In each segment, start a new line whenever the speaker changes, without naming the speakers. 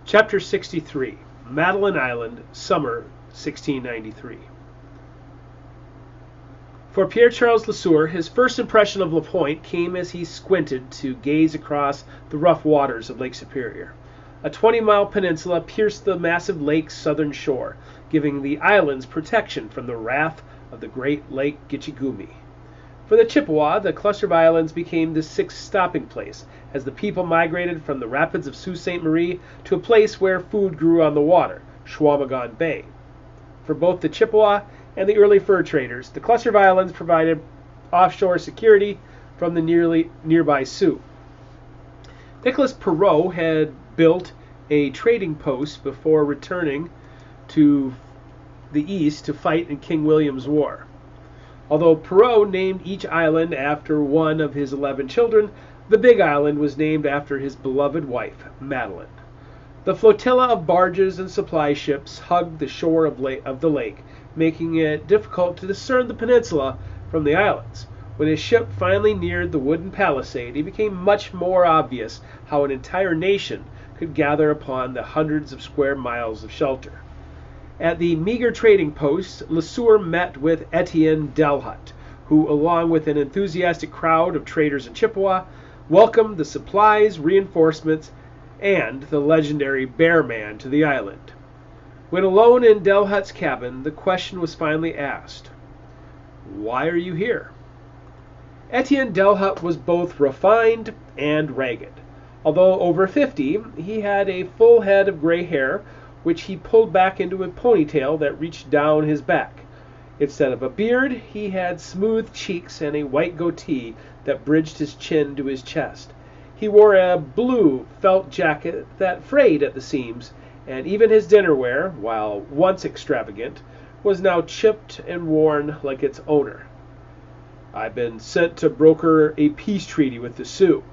Chapter 63, Madeline Island, Summer 1693. For Pierre-Charles Lesueur, his first impression of La Pointe came as he squinted to gaze across the rough waters of Lake Superior. A 20-mile peninsula pierced the massive lake's southern shore, giving the islands protection from the wrath of the great Lake Gitchigumi. For the Chippewa, the cluster of islands became the sixth stopping place, as the people migrated from the rapids of Sault Ste. Marie to a place where food grew on the water, Chequamegon Bay. For both the Chippewa and the early fur traders, the cluster of islands provided offshore security from the nearby Sioux. Nicholas Perrot had built a trading post before returning to the east to fight in King William's War. Although Perrot named each island after one of his 11 children, the Big Island was named after his beloved wife, Madeline. The flotilla of barges and supply ships hugged the shore of the lake, making it difficult to discern the peninsula from the islands. When his ship finally neared the wooden palisade, it became much more obvious how an entire nation could gather upon the hundreds of square miles of shelter. At the meager trading post, Lesueur met with Etienne Delhut, who, along with an enthusiastic crowd of traders in Chippewa, welcomed the supplies, reinforcements, and the legendary Bear Man to the island. When alone in Delhut's cabin, the question was finally asked, "Why are you here?" Etienne Delhut was both refined and ragged. Although over 50, he had a full head of gray hair, which he pulled back into a ponytail that reached down his back. Instead of a beard, he had smooth cheeks and a white goatee that bridged his chin to his chest. He wore a blue felt jacket that frayed at the seams, and even his dinnerware, while once extravagant, was now chipped and worn like its owner. "I've been sent to broker a peace treaty with the Sioux."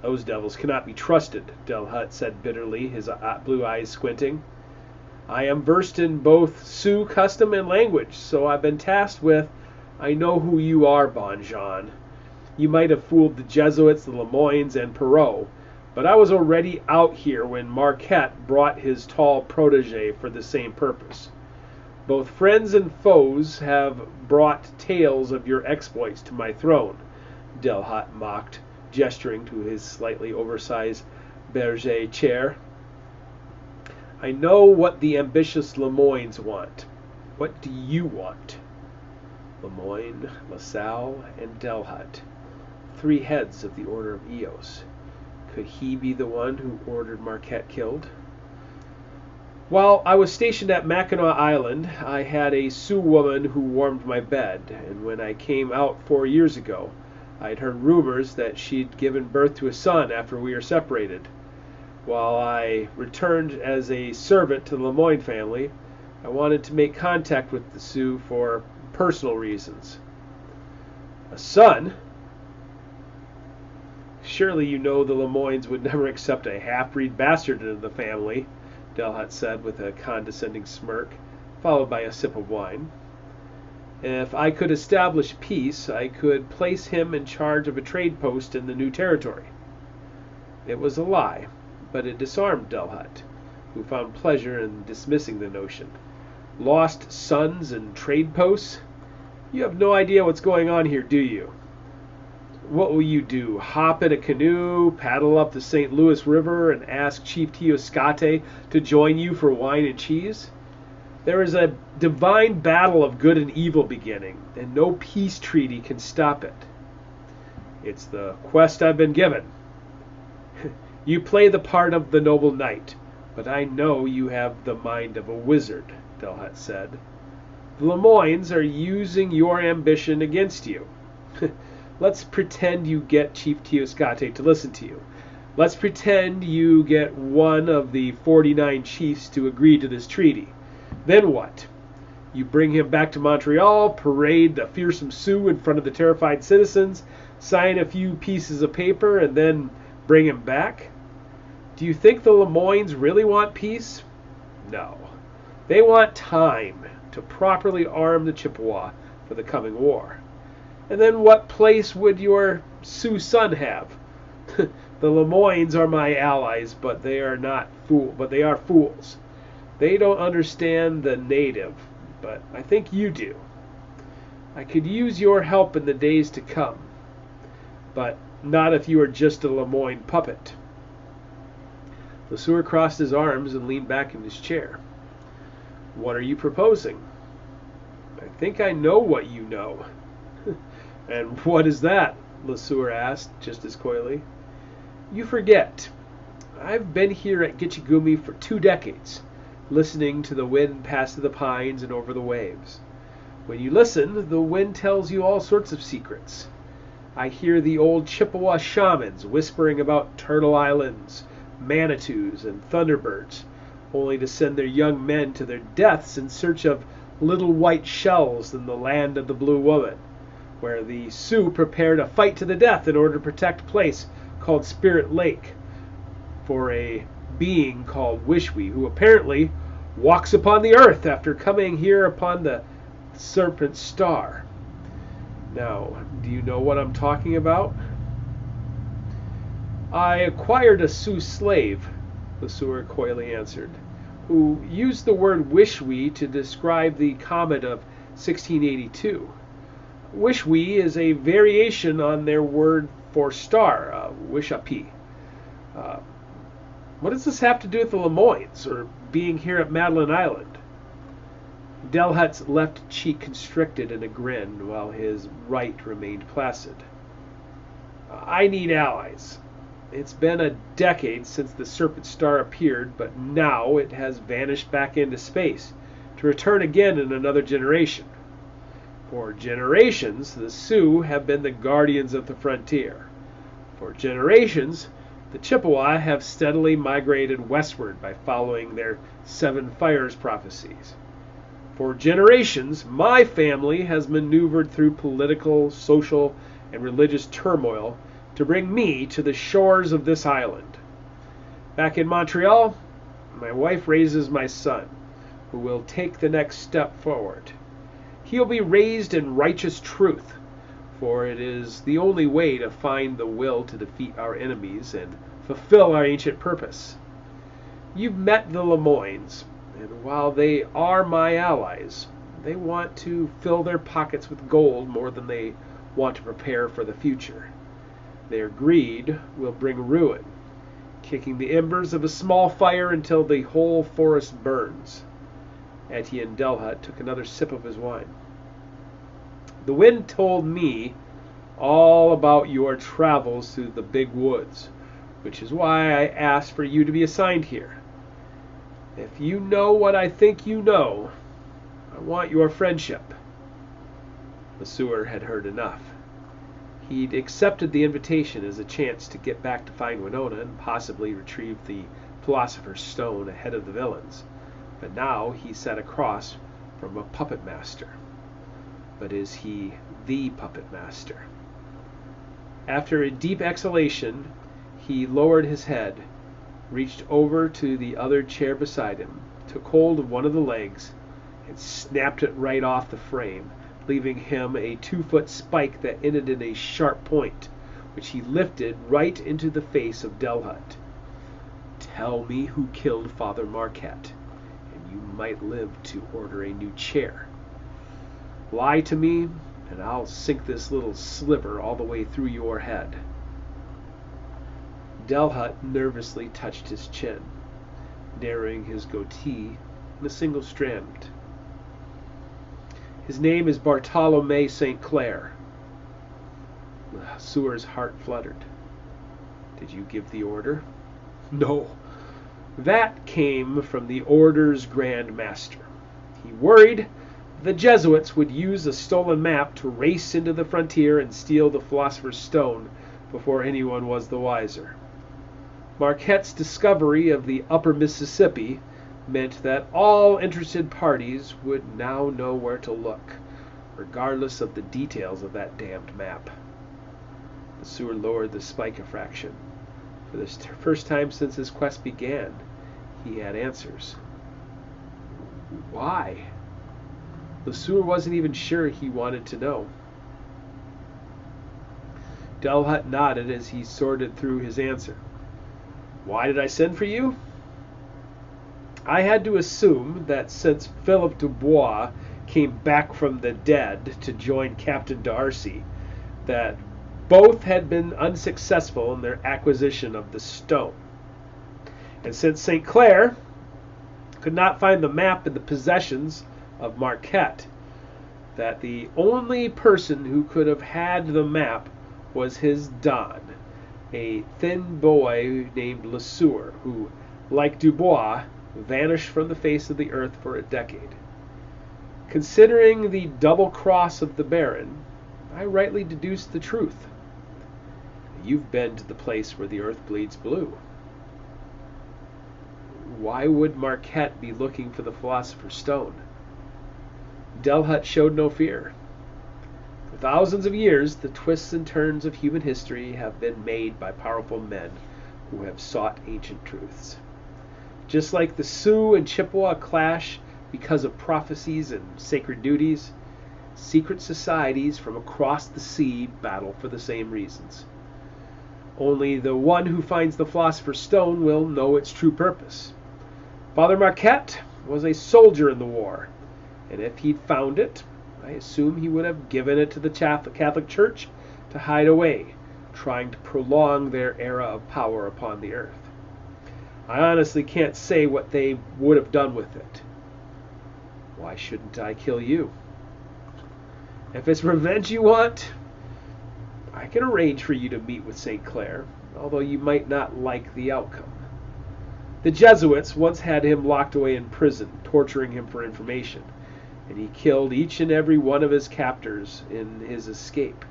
"Those devils cannot be trusted," Delhut said bitterly, his blue eyes squinting. "I am versed in both Sioux custom and language, so I've been tasked with, I know who you are, Bon Jean. You might have fooled the Jesuits, the Lemoynes, and Perrot, but I was already out here when Marquette brought his tall protege for the same purpose. Both friends and foes have brought tales of your exploits to my throne," Delhut mocked, gesturing to his slightly oversized berger chair. "I know what the ambitious Lemoynes want. What do you want?" Lemoyne, LaSalle, and Delhut. 3 heads of the Order of Eos. Could he be the one who ordered Marquette killed? "While I was stationed at Mackinac Island, I had a Sioux woman who warmed my bed, and when I came out 4 years ago, I'd heard rumors that she'd given birth to a son after we were separated. While I returned as a servant to the Lemoyne family, I wanted to make contact with the Sioux for personal reasons." "A son? Surely you know the Lemoynes would never accept a half-breed bastard into the family," Delhut said with a condescending smirk, followed by a sip of wine. "If I could establish peace, I could place him in charge of a trade post in the new territory." It was a lie, but it disarmed Delhut, who found pleasure in dismissing the notion. "Lost sons and trade posts? You have no idea what's going on here, do you? What will you do? Hop in a canoe, paddle up the St. Louis River, and ask Chief Teoscate to join you for wine and cheese? There is a divine battle of good and evil beginning, and no peace treaty can stop it." "It's the quest I've been given." "You play the part of the noble knight, but I know you have the mind of a wizard," Delhut said. "The Lemoynes are using your ambition against you. Let's pretend you get Chief Teoscate to listen to you. Let's pretend you get one of the 49 chiefs to agree to this treaty. Then what? You bring him back to Montreal, parade the fearsome Sioux in front of the terrified citizens, sign a few pieces of paper, and then bring him back? Do you think the Lemoynes really want peace? No. They want time to properly arm the Chippewa for the coming war. And then what place would your Sioux son have? The Lemoynes are my allies, but they are fools. They don't understand the native, but I think you do. I could use your help in the days to come, but not if you are just a Lemoyne puppet. LeSueur crossed his arms and leaned back in his chair. What are you proposing? I think I know what you know. And what is that? LeSueur asked, just as coyly. You forget. I've been here at Gitchigumi for 2 decades, listening to the wind pass through the pines and over the waves. When you listen, the wind tells you all sorts of secrets. I hear the old Chippewa shamans whispering about turtle islands, manitous, and thunderbirds, only to send their young men to their deaths in search of little white shells in the land of the Blue Woman, where the Sioux prepare to fight to the death in order to protect a place called Spirit Lake for a being called Wishwe, who apparently walks upon the earth after coming here upon the Serpent Star. Now, do you know what I'm talking about? I acquired a Sioux slave, LeSueur coyly answered, who used the word Wishwe to describe the comet of 1682. Wishwe is a variation on their word for star, Wishapi. What does this have to do with the Lemoynes, or being here at Madeline Island? Delhut's left cheek constricted in a grin, while his right remained placid. I need allies. It's been a decade since the Serpent Star appeared, but now it has vanished back into space, to return again in another generation. For generations, the Sioux have been the guardians of the frontier. For generations, the Chippewa have steadily migrated westward by following their 7 fires prophecies. For generations, my family has maneuvered through political, social, and religious turmoil to bring me to the shores of this island. Back in Montreal, my wife raises my son, who will take the next step forward. He'll be raised in righteous truth, for it is the only way to find the will to defeat our enemies and fulfill our ancient purpose. You've met the Lemoynes, and while they are my allies, they want to fill their pockets with gold more than they want to prepare for the future. Their greed will bring ruin, kicking the embers of a small fire until the whole forest burns. Etienne Delhut took another sip of his wine. The wind told me all about your travels through the big woods, which is why I asked for you to be assigned here. If you know what I think you know, I want your friendship. LeSueur had heard enough. He'd accepted the invitation as a chance to get back to find Winona and possibly retrieve the Philosopher's Stone ahead of the villains. But now he sat across from a puppet master. But is he the puppet master? After a deep exhalation, he lowered his head, reached over to the other chair beside him, took hold of one of the legs, and snapped it right off the frame, leaving him a 2-foot spike that ended in a sharp point, which he lifted right into the face of Delhut. Tell me who killed Father Marquette, and you might live to order a new chair. Lie to me, and I'll sink this little sliver all the way through your head. Delhut nervously touched his chin, narrowing his goatee in a single strand. His name is Bartolome St. Clair. Sewer's heart fluttered. Did you give the order? No. That came from the order's Grand Master. He worried the Jesuits would use a stolen map to race into the frontier and steal the Philosopher's Stone before anyone was the wiser. Marquette's discovery of the upper Mississippi meant that all interested parties would now know where to look, regardless of the details of that damned map. The sewer lowered the spike a fraction. For the first time since his quest began, he had answers. Why? LeSueur wasn't even sure he wanted to know. Delhut nodded as he sorted through his answer. Why did I send for you? I had to assume that since Philip Dubois came back from the dead to join Captain D'Arcy, that both had been unsuccessful in their acquisition of the stone. And since St. Clair could not find the map in the possessions of Marquette, that the only person who could have had the map was his Don, a thin boy named LeSueur, who, like Dubois, vanished from the face of the earth for a decade. Considering the double cross of the Baron, I rightly deduced the truth. You've been to the place where the earth bleeds blue. Why would Marquette be looking for the Philosopher's Stone? Delhut showed no fear. For thousands of years, the twists and turns of human history have been made by powerful men who have sought ancient truths. Just like the Sioux and Chippewa clash because of prophecies and sacred duties, secret societies from across the sea battle for the same reasons. Only the one who finds the Philosopher's Stone will know its true purpose. Father Marquette was a soldier in the war, and if he'd found it, I assume he would have given it to the Catholic Church to hide away, trying to prolong their era of power upon the earth. I honestly can't say what they would have done with it. Why shouldn't I kill you? If it's revenge you want, I can arrange for you to meet with St. Clair, although you might not like the outcome. The Jesuits once had him locked away in prison, torturing him for information, and he killed each and every one of his captors in his escape.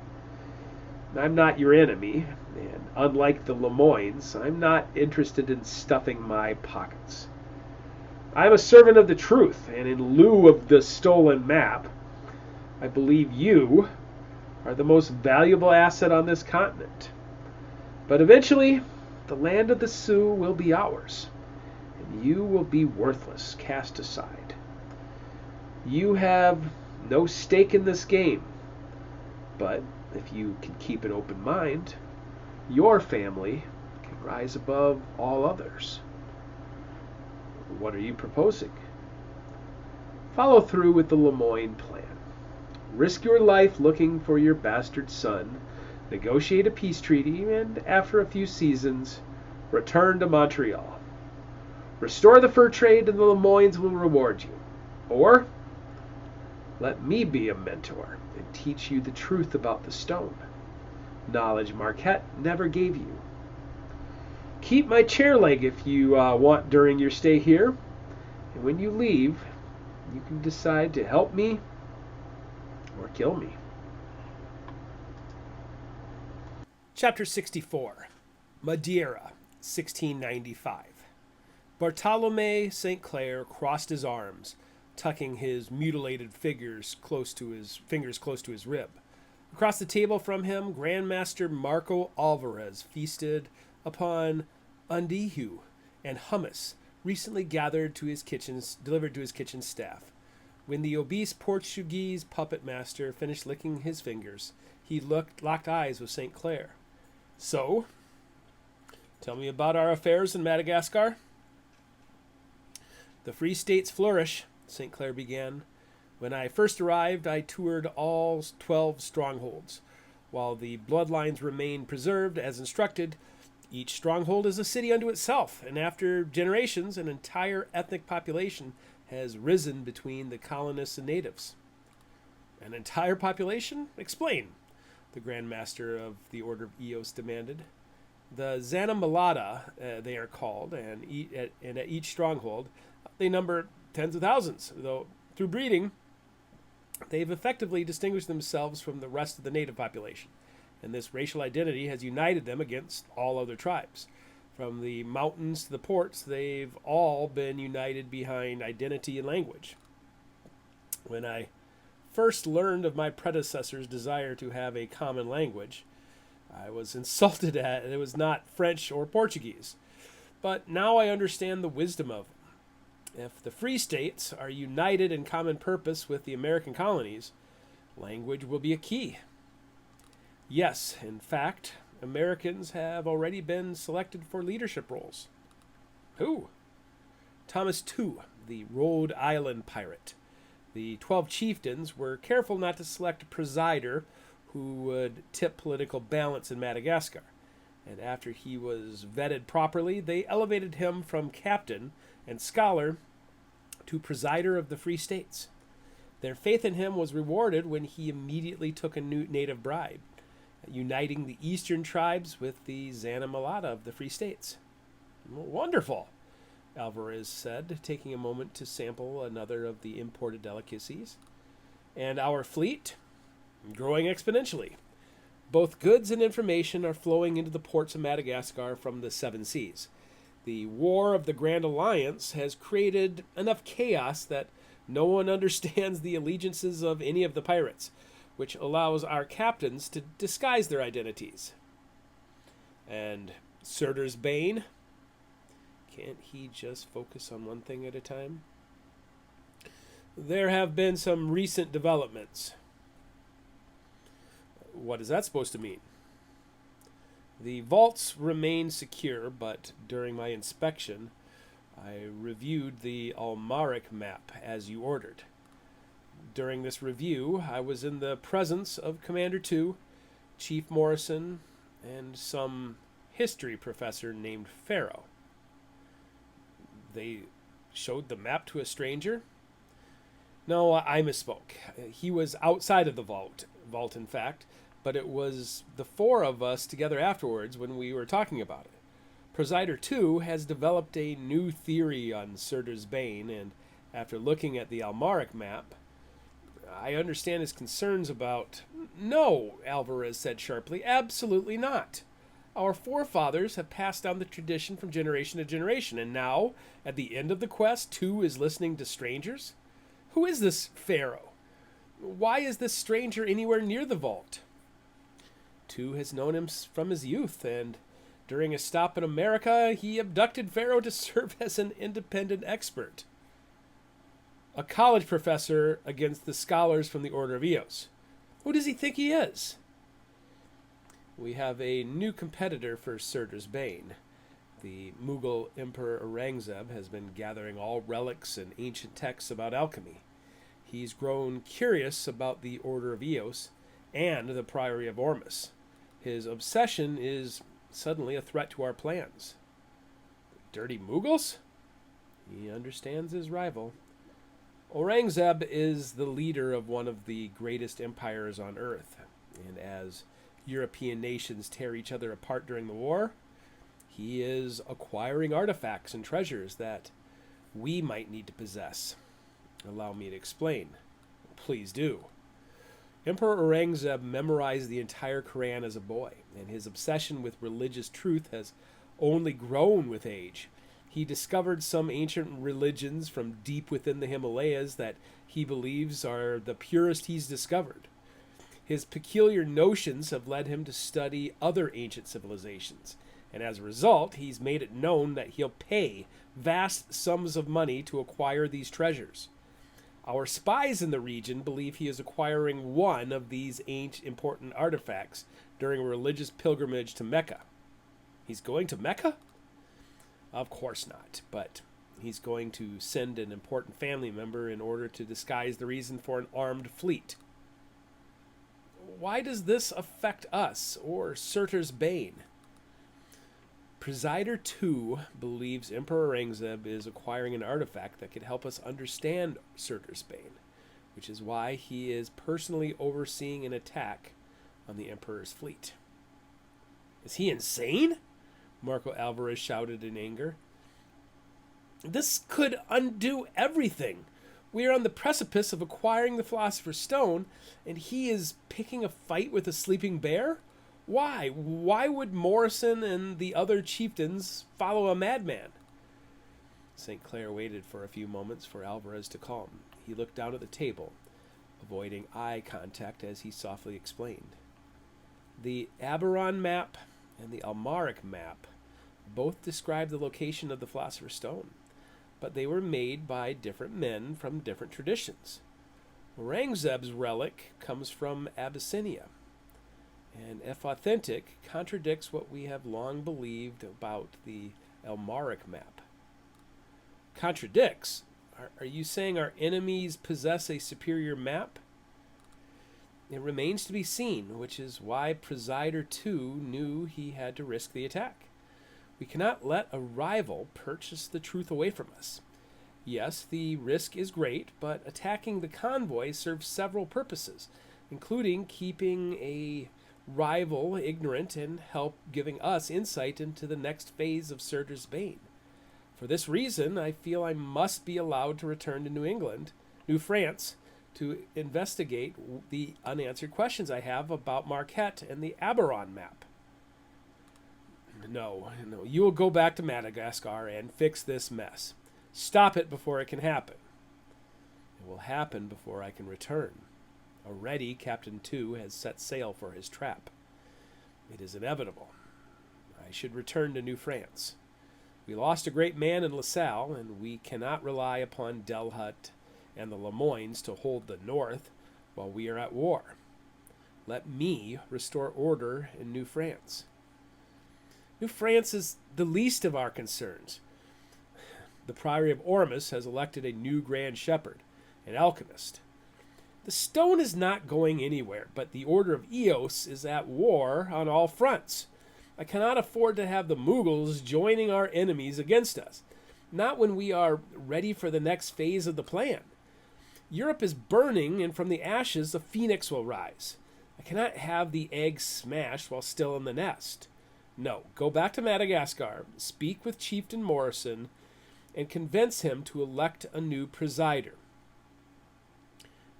I'm not your enemy, and unlike the Lemoynes, I'm not interested in stuffing my pockets. I'm a servant of the truth, and in lieu of the stolen map, I believe you are the most valuable asset on this continent. But eventually, the land of the Sioux will be ours, and you will be worthless, cast aside. You have no stake in this game, but if you can keep an open mind, your family can rise above all others. What are you proposing? Follow through with the Lemoyne plan. Risk your life looking for your bastard son, negotiate a peace treaty, and after a few seasons, return to Montreal. Restore the fur trade and the Lemoynes will reward you. Or let me be a mentor and teach you the truth about the stone. Knowledge Marquette never gave you. Keep my chair leg if you want during your stay here. And when you leave, you can decide to help me or kill me.
Chapter 64. Madeira, 1695. Bartolome St. Clair crossed his arms, tucking his mutilated fingers close to his rib. Across the table from him, Grandmaster Marco Alvarez feasted upon undihu and hummus recently delivered to his kitchen staff. When the obese Portuguese puppet master finished licking his fingers, he locked eyes with St. Clair. So, tell me about our affairs in Madagascar. The Free States flourish, St. Clair began. When I first arrived, I toured all 12 strongholds. While the bloodlines remain preserved as instructed, each stronghold is a city unto itself, and after generations, an entire ethnic population has risen between the colonists and natives. An entire population? Explain, the Grand Master of the Order of Eos demanded. The Zanamalada, they are called, and at each stronghold, they number tens of thousands, though through breeding, they've effectively distinguished themselves from the rest of the native population, and this racial identity has united them against all other tribes. From the mountains to the ports, they've all been united behind identity and language. When I first learned of my predecessor's desire to have a common language, I was insulted at it was not French or Portuguese. But now I understand the wisdom of them. If the Free States are united in common purpose with the American colonies, language will be a key. Yes, in fact, Americans have already been selected for leadership roles. Who? Thomas II, the Rhode Island pirate. The 12 chieftains were careful not to select a presider who would tip political balance in Madagascar. And after he was vetted properly, they elevated him from captain and scholar to presider of the Free States. Their faith in him was rewarded when he immediately took a new native bride, uniting the eastern tribes with the Zanamulata of the Free States. Wonderful, Alvarez said, taking a moment to sample another of the imported delicacies. And our fleet? Growing exponentially. Both goods and information are flowing into the ports of Madagascar from the Seven Seas. The War of the Grand Alliance has created enough chaos that no one understands the allegiances of any of the pirates, which allows our captains to disguise their identities. And Surtur's Bane? Can't he just focus on one thing at a time? There have been some recent developments. What is that supposed to mean? The vaults remain secure, but during my inspection, I reviewed the Almaric map as you ordered. During this review, I was in the presence of Commander 2, Chief Morrison, and some history professor named Pharaoh. They showed the map to a stranger? No, I misspoke. He was outside of the vault, in fact, but it was the four of us together afterwards when we were talking about it. Presider 2 has developed a new theory on Surtur's Bane, and after looking at the Almaric map, I understand his concerns about... No, Alvarez said sharply, absolutely not. Our forefathers have passed down the tradition from generation to generation, and now, at the end of the quest, 2 is listening to strangers? Who is this Pharaoh? Why is this stranger anywhere near the vault? 2 has known him from his youth, and during a stop in America, he abducted Pharaoh to serve as an independent expert. A college professor against the scholars from the Order of Eos. Who does he think he is? We have a new competitor for Surtur's Bane. The Mughal Emperor Aurangzeb has been gathering all relics and ancient texts about alchemy. He's grown curious about the Order of Eos and the Priory of Ormus. His obsession is suddenly a threat to our plans. Dirty Mughals? He understands his rival. Aurangzeb is the leader of one of the greatest empires on Earth, and as European nations tear each other apart during the war, he is acquiring artifacts and treasures that we might need to possess. Allow me to explain. Please do. Emperor Aurangzeb memorized the entire Quran as a boy, and his obsession with religious truth has only grown with age. He discovered some ancient religions from deep within the Himalayas that he believes are the purest he's discovered. His peculiar notions have led him to study other ancient civilizations, and as a result, he's made it known that he'll pay vast sums of money to acquire these treasures. Our spies in the region believe he is acquiring one of these ancient important artifacts during a religious pilgrimage to Mecca. He's going to Mecca? Of course not, but he's going to send an important family member in order to disguise the reason for an armed fleet. Why does this affect us, or Surtur's Bane? Presider 2 believes Emperor Aurangzeb is acquiring an artifact that could help us understand Surtur's Bane, which is why he is personally overseeing an attack on the Emperor's fleet. Is he insane? Marco Alvarez shouted in anger. This could undo everything. We are on the precipice of acquiring the Philosopher's Stone, and he is picking a fight with a sleeping bear? Why? Why would Morrison and the other chieftains follow a madman? St. Clair waited for a few moments for Alvarez to calm. He looked down at the table, avoiding eye contact as he softly explained. The Aberon map and the Almaric map both describe the location of the Philosopher's Stone, but they were made by different men from different traditions. Aurangzeb's relic comes from Abyssinia. and if authentic, contradicts what we have long believed about the Elmaric map. Contradicts? Are you saying our enemies possess a superior map? It remains to be seen, which is why Presider 2 knew he had to risk the attack. We cannot let a rival purchase the truth away from us. Yes, the risk is great, but attacking the convoy serves several purposes, including keeping a rival ignorant and help giving us insight into the next phase of Surtur's Bane. For this reason, I feel I must be allowed to return to New France, to investigate the unanswered questions I have about Marquette and the Aberon map. No, you will go back to Madagascar and fix this mess. Stop it before it can happen. It will happen before I can return. Already, Captain 2 has set sail for his trap. It is inevitable. I should return to New France. We lost a great man in LaSalle, and we cannot rely upon Delhut and the Lemoynes to hold the North while we are at war. Let me restore order in New France. New France is the least of our concerns. The Priory of Ormus has elected a new Grand Shepherd, an alchemist. The stone is not going anywhere, but the Order of Eos is at war on all fronts. I cannot afford to have the Mughals joining our enemies against us, not when we are ready for the next phase of the plan. Europe is burning, and from the ashes a phoenix will rise. I cannot have the egg smashed while still in the nest. No, go back to Madagascar, speak with Chieftain Morrison, and convince him to elect a new presider.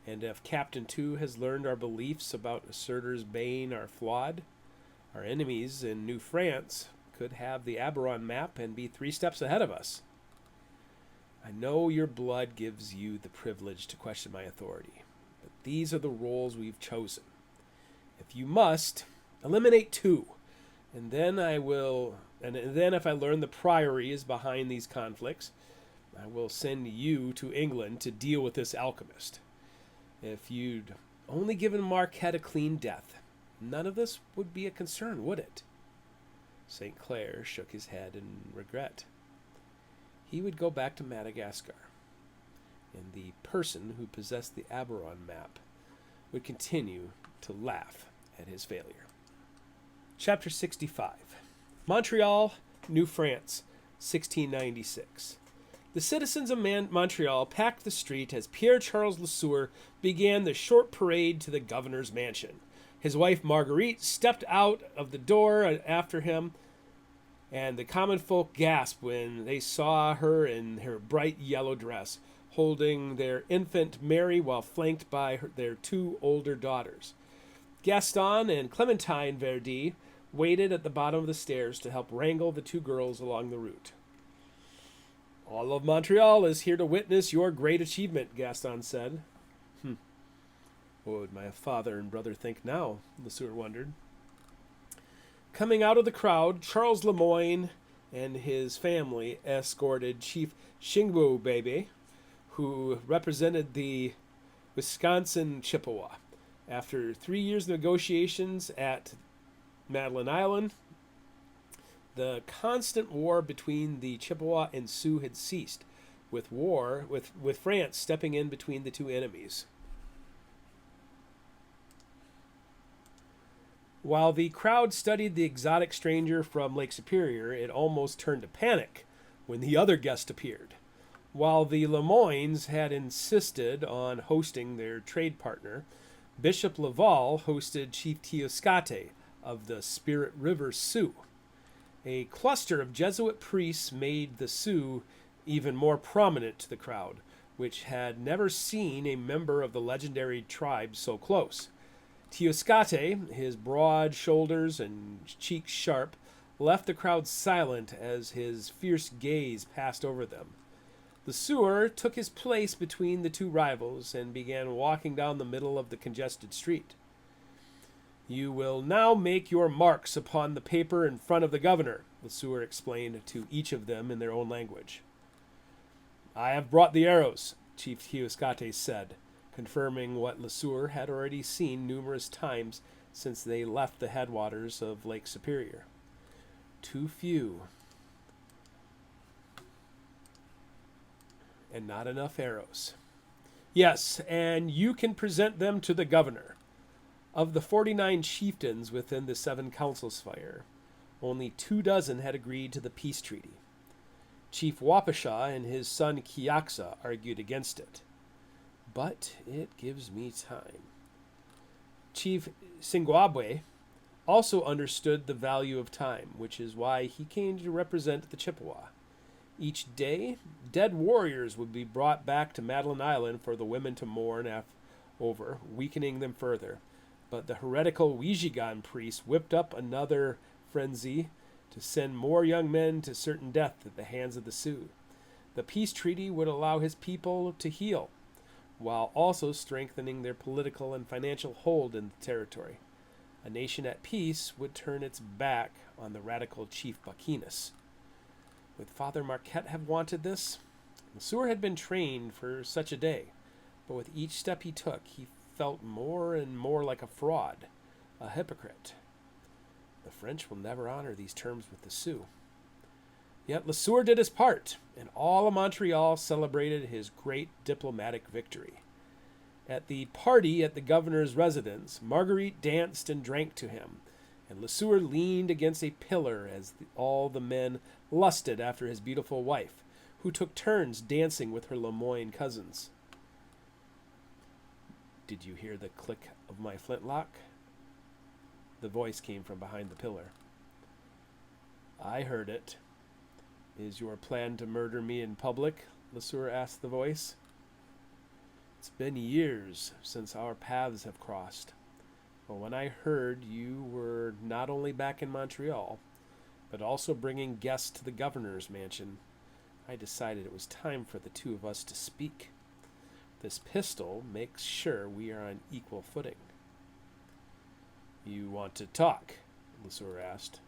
And if Captain 2 has learned our beliefs about Surtur's Bane are flawed, our enemies in New France could have the Aberon map and be 3 steps ahead of us. I know your blood gives you the privilege to question my authority, but these are the roles we've chosen. If you must, eliminate 2, and then if I learn the Priory is behind these conflicts, I will send you to England to deal with this alchemist. If you'd only given Marquette a clean death, none of this would be a concern, would it? St. Clair shook his head in regret. He would go back to Madagascar, and the person who possessed the Aberon map would continue to laugh at his failure. Chapter 65. Montreal, New France, 1696. The citizens of Montreal packed the street as Pierre-Charles Lesueur began the short parade to the governor's mansion. His wife Marguerite stepped out of the door after him, and the common folk gasped when they saw her in her bright yellow dress, holding their infant Mary while flanked by their 2 older daughters. Gaston and Clementine Verdi waited at the bottom of the stairs to help wrangle the 2 girls along the route. All of Montreal is here to witness your great achievement, Gaston said. What would my father and brother think now? Lesueur wondered. Coming out of the crowd, Charles Lemoyne and his family escorted Chief Shingbu Bebe, who represented the Wisconsin Chippewa. After 3 years of negotiations at Madeline Island, the constant war between the Chippewa and Sioux had ceased, with France stepping in between the 2 enemies. While the crowd studied the exotic stranger from Lake Superior, it almost turned to panic when the other guest appeared. While the Lemoynes had insisted on hosting their trade partner, Bishop Laval hosted Chief Teoscate of the Spirit River Sioux. A cluster of Jesuit priests made the Sioux even more prominent to the crowd, which had never seen a member of the legendary tribe so close. Teoscate, his broad shoulders and cheeks sharp, left the crowd silent as his fierce gaze passed over them. The Sieur took his place between the 2 rivals and began walking down the middle of the congested street. You will now make your marks upon the paper in front of the governor, Lesueur explained to each of them in their own language. I have brought the arrows, Chief Teoscate said, confirming what Lesueur had already seen numerous times since they left the headwaters of Lake Superior. Too few, and not enough arrows. Yes, and you can present them to the governor. Of the 49 chieftains within the 7 council sphere, only 24 had agreed to the peace treaty. Chief Wapisha and his son Kiaksa argued against it. But it gives me time. Chief Singwabwe also understood the value of time, which is why he came to represent the Chippewa. Each day, dead warriors would be brought back to Madeline Island for the women to mourn over, weakening them further. But the heretical Wijigan priest whipped up another frenzy to send more young men to certain death at the hands of the Sioux. The peace treaty would allow his people to heal, while also strengthening their political and financial hold in the territory. A nation at peace would turn its back on the radical Chief Buckinus. Would Father Marquette have wanted this? Le Sueur had been trained for such a day, but with each step he took, he felt more and more like a fraud, a hypocrite. The French will never honor these terms with the Sioux. Yet Le Sueur did his part, and all of Montreal celebrated his great diplomatic victory. At the party at the governor's residence, Marguerite danced and drank to him, and Le Sueur leaned against a pillar as all the men lusted after his beautiful wife, who took turns dancing with her Lemoyne cousins. Did you hear the click of my flintlock? The voice came from behind the pillar. I heard it. Is your plan to murder me in public? Le Sueur asked the voice. It's been years since our paths have crossed. But when I heard you were not only back in Montreal, but also bringing guests to the governor's mansion, I decided it was time for the two of us to speak. This pistol makes sure we are on equal footing. You want to talk? Le Sueur asked.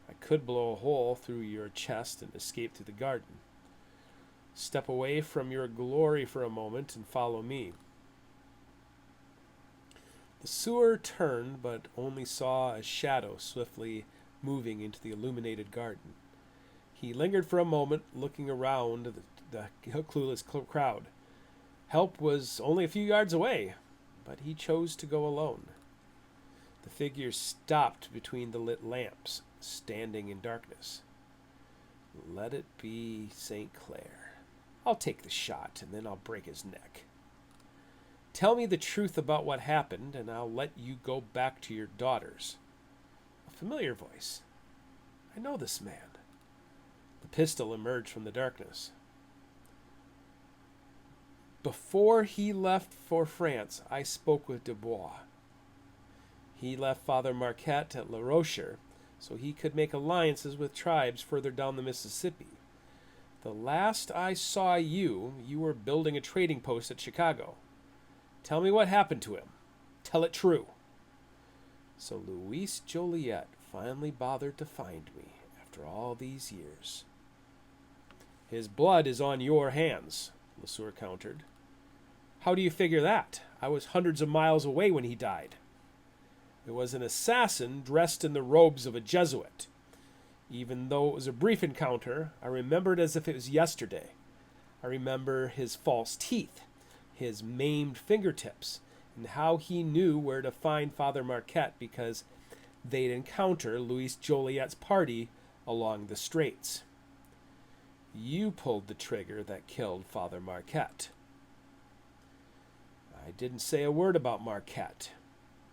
I could blow a hole through your chest and escape through the garden. Step away from your glory for a moment and follow me. Le Sueur turned, but only saw a shadow swiftly moving into the illuminated garden. He lingered for a moment, looking around the clueless crowd. Help was only a few yards away, but he chose to go alone. The figure stopped between the lit lamps, standing in darkness. Let it be St. Clair. I'll take the shot, and then I'll break his neck. Tell me the truth about what happened, and I'll let you go back to your daughters. A familiar voice. I know this man. The pistol emerged from the darkness. Before he left for France, I spoke with Dubois. He left Father Marquette at La Rocher so he could make alliances with tribes further down the Mississippi. The last I saw you were building a trading post at Chicago. Tell me what happened to him. Tell it true. So Louis Joliet finally bothered to find me after all these years. His blood is on your hands, Le Sueur countered. How do you figure that? I was hundreds of miles away when he died. It was an assassin dressed in the robes of a Jesuit. Even though it was a brief encounter, I remember it as if it was yesterday. I remember his false teeth, his maimed fingertips, and how he knew where to find Father Marquette because they'd encounter Louis Joliet's party along the straits. You pulled the trigger that killed Father Marquette. I didn't say a word about Marquette,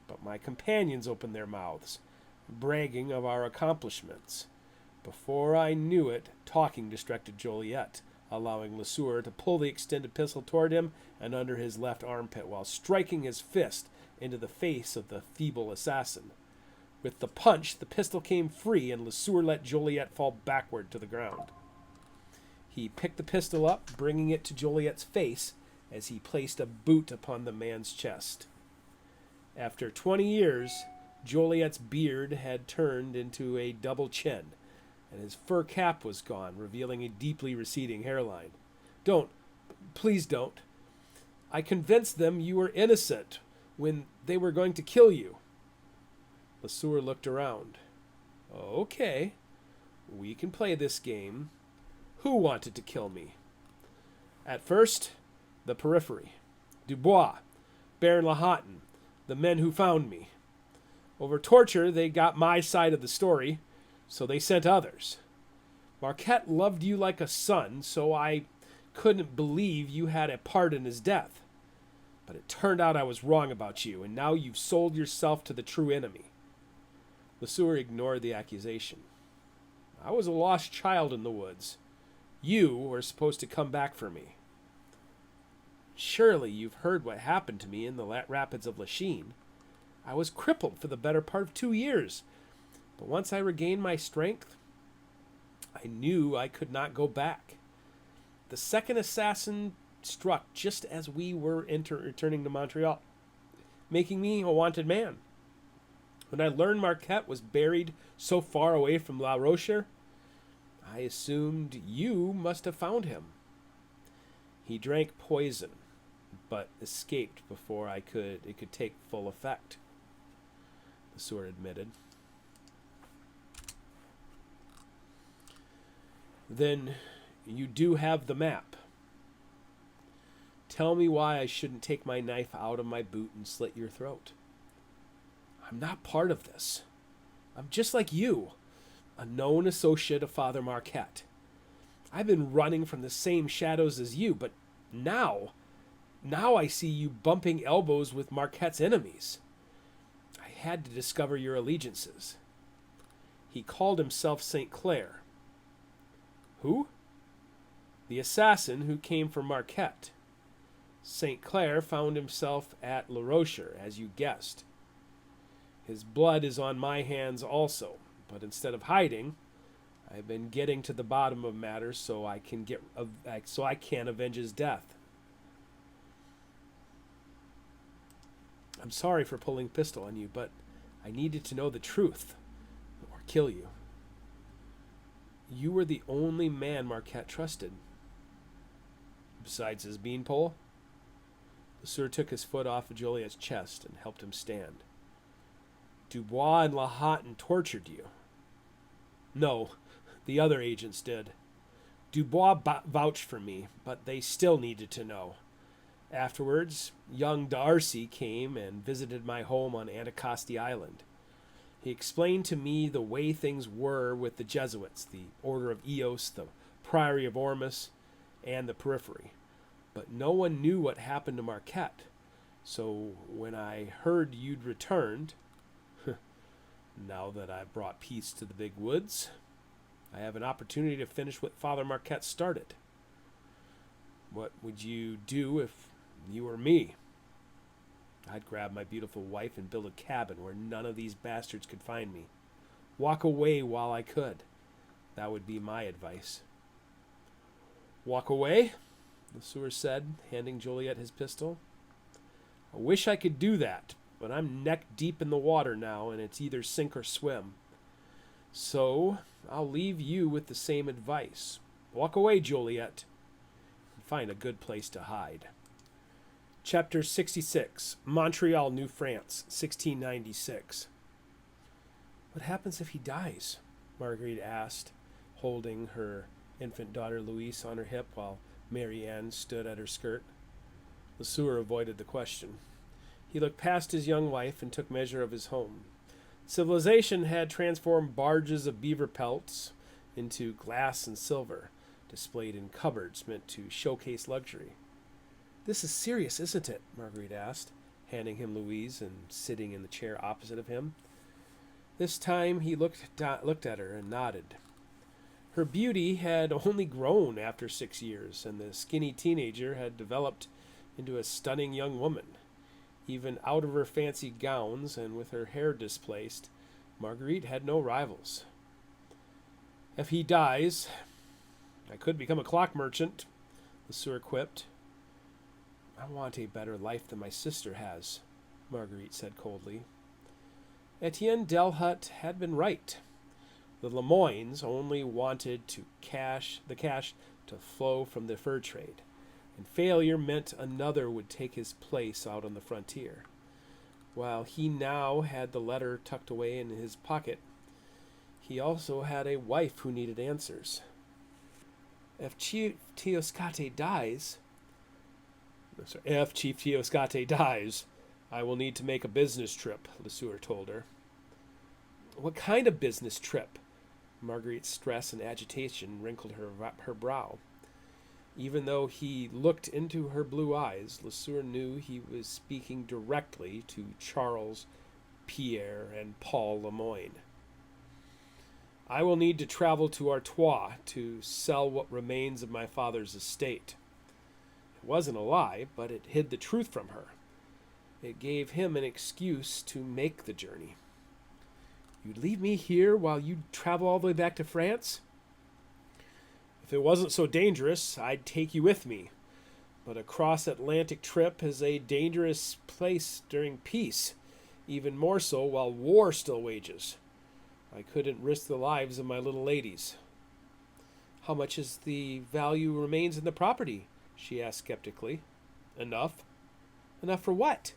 but my companions opened their mouths, bragging of our accomplishments. Before I knew it, talking distracted Joliet, allowing Le Sueur to pull the extended pistol toward him and under his left armpit while striking his fist into the face of the feeble assassin. With the punch, the pistol came free and Le Sueur let Joliet fall backward to the ground. He picked the pistol up, bringing it to Joliet's face as he placed a boot upon the man's chest. After 20 years, Joliet's beard had turned into a double chin, and his fur cap was gone, revealing a deeply receding hairline. Don't. Please don't. I convinced them you were innocent when they were going to kill you. Lesueur looked around. Okay, we can play this game. Who wanted to kill me? At first, the periphery. Dubois, Baron Lahoughton, the men who found me. Over torture, they got my side of the story, so they sent others. Marquette loved you like a son, so I couldn't believe you had a part in his death. But it turned out I was wrong about you, and now you've sold yourself to the true enemy. Lesueur ignored the accusation. I was a lost child in the woods. You were supposed to come back for me. Surely you've heard what happened to me in the rapids of Lachine. I was crippled for the better part of 2 years, but once I regained my strength, I knew I could not go back. The second assassin struck just as we were returning to Montreal, making me a wanted man. When I learned Marquette was buried so far away from La Rochère, I assumed you must have found him. He drank poison, but escaped before it could take full effect, Lesueur admitted. Then you do have the map. Tell me why I shouldn't take my knife out of my boot and slit your throat. I'm not part of this. I'm just like you, a known associate of Father Marquette. I've been running from the same shadows as you, but now I see you bumping elbows with Marquette's enemies. I had to discover your allegiances. He called himself St. Clair. Who? The assassin who came for Marquette. St. Clair found himself at La Rochère, as you guessed. His blood is on my hands also, but instead of hiding, I've been getting to the bottom of matters so I can avenge his death. I'm sorry for pulling pistol on you, but I needed to know the truth, or kill you. You were the only man Marquette trusted. Besides his beanpole? Lesueur took his foot off of Joliet's chest and helped him stand. Dubois and Lahoughton tortured you. No, the other agents did. Dubois vouched for me, but they still needed to know. Afterwards, young D'Arcy came and visited my home on Anticosti Island. He explained to me the way things were with the Jesuits, the Order of Eos, the Priory of Ormus, and the Periphery. But no one knew what happened to Marquette. So when I heard you'd returned, now that I've brought peace to the big woods, I have an opportunity to finish what Father Marquette started. What would you do if you were me? I'd grab my beautiful wife and build a cabin where none of these bastards could find me. Walk away while I could. That would be my advice. Walk away? Lesueur said, handing Joliet his pistol. I wish I could do that, but I'm neck deep in the water now, and it's either sink or swim. So I'll leave you with the same advice. Walk away, Joliet, and find a good place to hide. Chapter 66, Montreal, New France, 1696. What happens if he dies? Marguerite asked, holding her infant daughter Louise on her hip while Marianne stood at her skirt. Lesueur avoided the question. He looked past his young wife and took measure of his home. Civilization had transformed barges of beaver pelts into glass and silver, displayed in cupboards meant to showcase luxury. This is serious, isn't it? Marguerite asked, handing him Louise and sitting in the chair opposite of him. This time he looked at her and nodded. Her beauty had only grown after 6 years, and the skinny teenager had developed into a stunning young woman. Even out of her fancy gowns and with her hair displaced, Marguerite had no rivals. If he dies, I could become a clock merchant, Lesueur quipped. I want a better life than my sister has, Marguerite said coldly. Etienne Delhut had been right. The Lemoynes only wanted the cash to flow from the fur trade, and failure meant another would take his place out on the frontier. While he now had the letter tucked away in his pocket, he also had a wife who needed answers. If Chief Teoscate dies, I will need to make a business trip, Lesueur told her. What kind of business trip? Marguerite's stress and agitation wrinkled her brow. Even though he looked into her blue eyes, Lesueur knew he was speaking directly to Charles, Pierre, and Paul Lemoyne. I will need to travel to Artois to sell what remains of my father's estate. It wasn't a lie, but it hid the truth from her. It gave him an excuse to make the journey. You'd leave me here while you travel all the way back to France? If it wasn't so dangerous, I'd take you with me. But a cross-Atlantic trip is a dangerous place during peace, even more so while war still wages. I couldn't risk the lives of my little ladies. How much is the value remains in the property? She asked skeptically. Enough. Enough for what?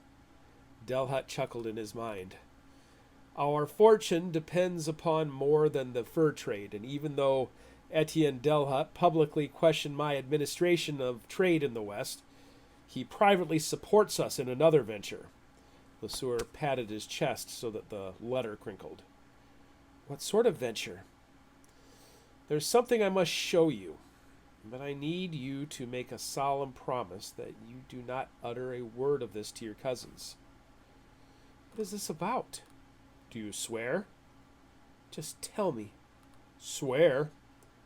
Delhut chuckled in his mind. Our fortune depends upon more than the fur trade, and even though Etienne Delhut publicly questioned my administration of trade in the West, he privately supports us in another venture. Lesueur patted his chest so that the letter crinkled. What sort of venture? There's something I must show you, but I need you to make a solemn promise that you do not utter a word of this to your cousins. What is this about? Do you swear? Just tell me. Swear,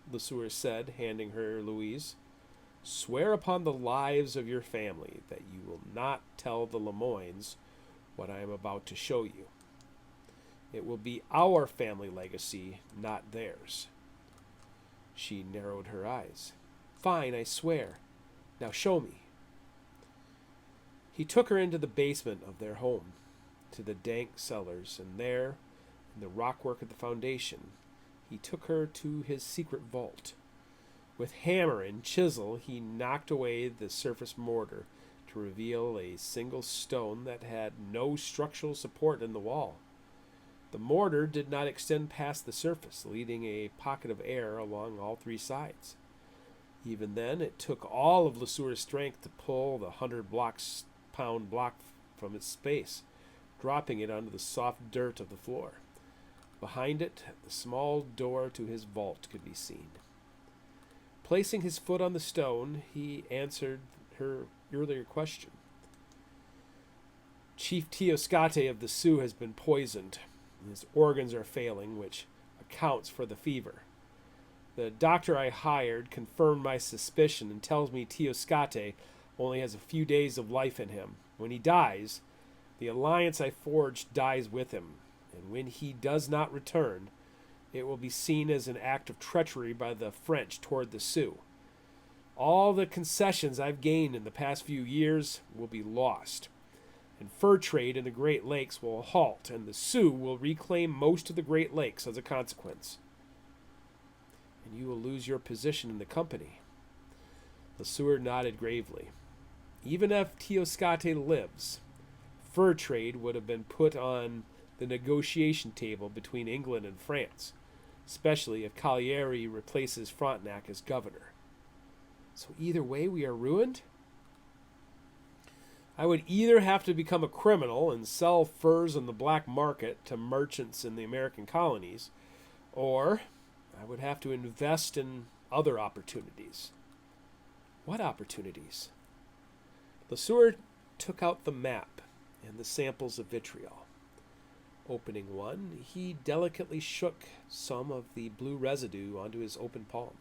Lesueur said, handing her Louise. Swear upon the lives of your family that you will not tell the Lemoynes what I am about to show you. It will be our family legacy, not theirs. She narrowed her eyes. Fine, I swear. Now show me. He took her into the basement of their home, to the dank cellars, and there, in the rockwork of the foundation, he took her to his secret vault. With hammer and chisel, he knocked away the surface mortar to reveal a single stone that had no structural support in the wall. The mortar did not extend past the surface, leaving a pocket of air along all three sides. Even then, it took all of Lesueur's strength to pull the 100-pound block from its space, dropping it onto the soft dirt of the floor. Behind it, the small door to his vault could be seen. Placing his foot on the stone, he answered her earlier question. Chief Teoscate of the Sioux has been poisoned. His organs are failing, which accounts for the fever. The doctor I hired confirmed my suspicion and tells me Teoscate only has a few days of life in him. When he dies, the alliance I forged dies with him, and when he does not return, it will be seen as an act of treachery by the French toward the Sioux. All the concessions I've gained in the past few years will be lost, and fur trade in the Great Lakes will halt, and the Sioux will reclaim most of the Great Lakes as a consequence. And you will lose your position in the company. Lesueur nodded gravely. Even if Teoscate lives, fur trade would have been put on the negotiation table between England and France, especially if Cagliari replaces Frontenac as governor. So either way, we are ruined? I would either have to become a criminal and sell furs on the black market to merchants in the American colonies, or I would have to invest in other opportunities. What opportunities? Lesueur took out the map and the samples of vitriol. Opening one, he delicately shook some of the blue residue onto his open palm.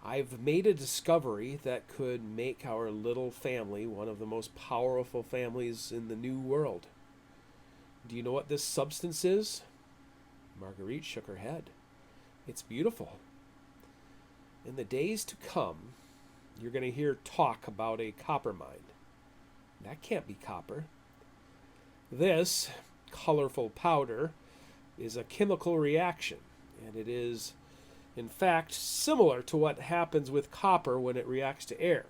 I've made a discovery that could make our little family one of the most powerful families in the New World. Do you know what this substance is? Marguerite shook her head. It's beautiful. In the days to come, you're going to hear talk about a copper mine. That can't be copper. This colorful powder is a chemical reaction, and it is, in fact, similar to what happens with copper when it reacts to air.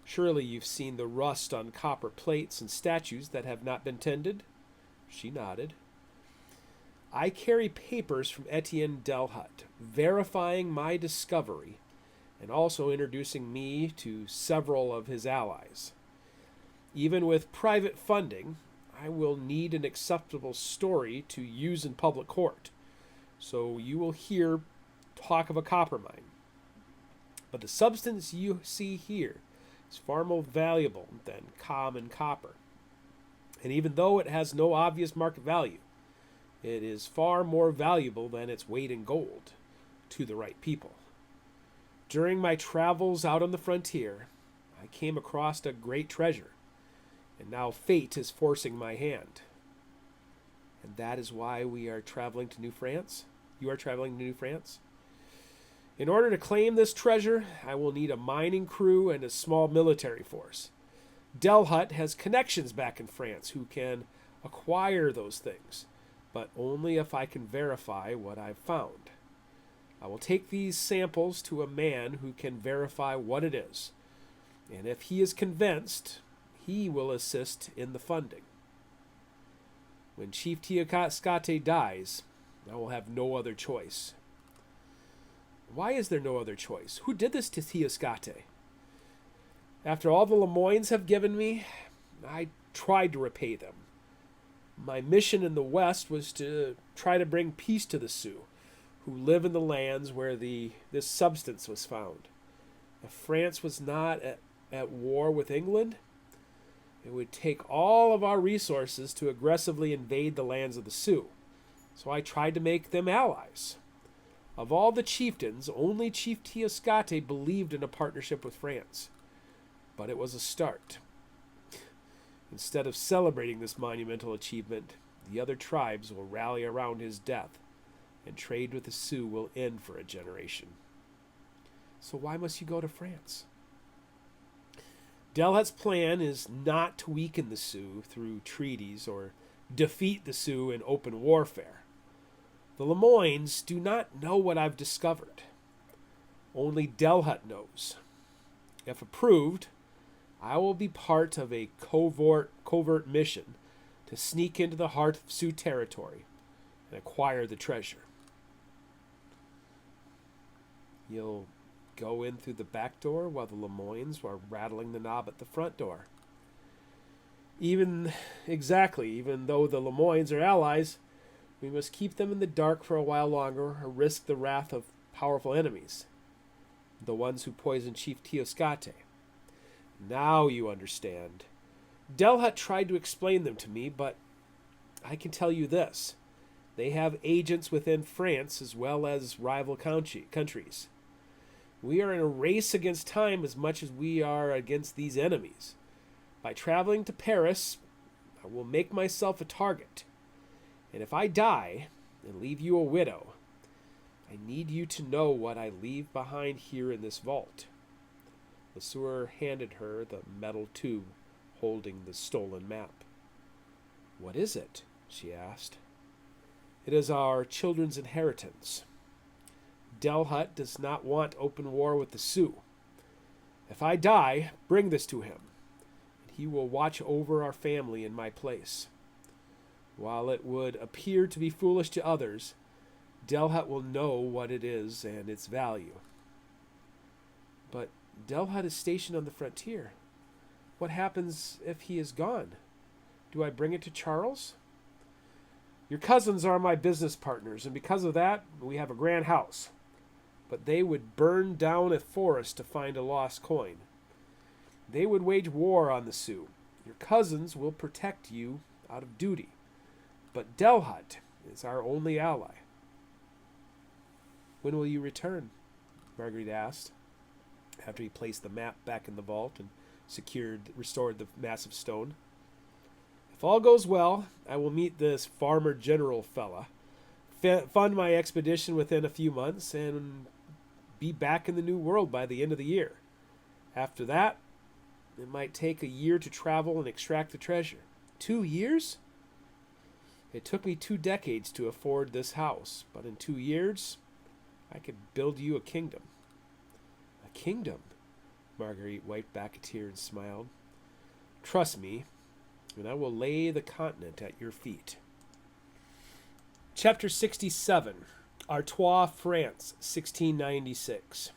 Surely you've seen the rust on copper plates and statues that have not been tended? She nodded. I carry papers from Etienne Delhut, verifying my discovery, and also introducing me to several of his allies. Even with private funding, I will need an acceptable story to use in public court, so you will hear talk of a copper mine. But the substance you see here is far more valuable than common copper. And even though it has no obvious market value, it is far more valuable than its weight in gold to the right people. During my travels out on the frontier, I came across a great treasure, and now fate is forcing my hand. And that is why we are traveling to New France? You are traveling to New France? In order to claim this treasure, I will need a mining crew and a small military force. Delhut has connections back in France who can acquire those things, but only if I can verify what I've found. I will take these samples to a man who can verify what it is, and if he is convinced, he will assist in the funding. When Chief Tiascate dies, I will have no other choice. Why is there no other choice? Who did this to Tiascate? After all the Lemoynes have given me, I tried to repay them. My mission in the West was to try to bring peace to the Sioux, who live in the lands where this substance was found. If France was not at war with England, it would take all of our resources to aggressively invade the lands of the Sioux. So I tried to make them allies. Of all the chieftains, only Chief Tiascate believed in a partnership with France. But it was a start. Instead of celebrating this monumental achievement, the other tribes will rally around his death, and trade with the Sioux will end for a generation. So why must you go to France? Delhut's plan is not to weaken the Sioux through treaties or defeat the Sioux in open warfare. The Lemoynes do not know what I've discovered. Only Delhut knows. If approved, I will be part of a covert mission to sneak into the heart of Sioux territory and acquire the treasure. You'll go in through the back door while the Lemoynes are rattling the knob at the front door. Even though the Lemoynes are allies, we must keep them in the dark for a while longer or risk the wrath of powerful enemies, the ones who poisoned Chief Tiascate. Now you understand. Delhut tried to explain them to me, but I can tell you this. They have agents within France as well as rival countries. We are in a race against time as much as we are against these enemies. By traveling to Paris, I will make myself a target. And if I die and leave you a widow, I need you to know what I leave behind here in this vault. Lesueur handed her the metal tube holding the stolen map. What is it? She asked. It is our children's inheritance. Delhut does not want open war with the Sioux. If I die, bring this to him, and he will watch over our family in my place. While it would appear to be foolish to others, Delhut will know what it is and its value. But Delhut is stationed on the frontier. What happens if he is gone? Do I bring it to Charles? Your cousins are my business partners, and because of that, we have a grand house. But they would burn down a forest to find a lost coin. They would wage war on the Sioux. Your cousins will protect you out of duty. But Delhut is our only ally. When will you return? Marguerite asked, after he placed the map back in the vault and restored the massive stone. If all goes well, I will meet this farmer general fella, fund my expedition within a few months, and be back in the New World by the end of the year. After that, it might take a year to travel and extract the treasure. 2 years? It took me 2 decades to afford this house, but in 2 years, I could build you a kingdom. A kingdom? Marguerite wiped back a tear and smiled. Trust me, and I will lay the continent at your feet. Chapter 67. Artois, France, 1696.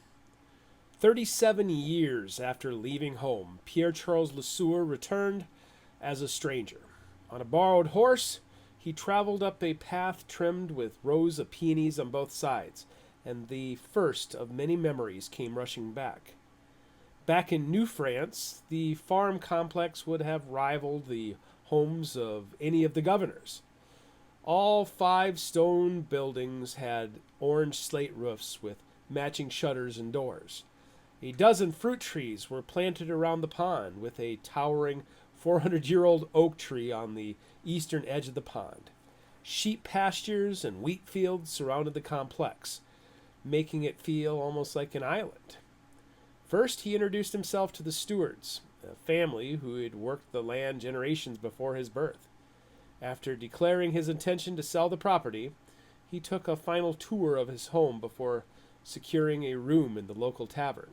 37 years after leaving home, Pierre-Charles Lesueur returned as a stranger. On a borrowed horse, he traveled up a path trimmed with rows of peonies on both sides, and the first of many memories came rushing back. Back in New France, the farm complex would have rivaled the homes of any of the governors. All 5 stone buildings had orange slate roofs with matching shutters and doors. A dozen fruit trees were planted around the pond, with a towering 400-year-old oak tree on the eastern edge of the pond. Sheep pastures and wheat fields surrounded the complex, making it feel almost like an island. First, he introduced himself to the stewards, a family who had worked the land generations before his birth. After declaring his intention to sell the property, he took a final tour of his home before securing a room in the local tavern.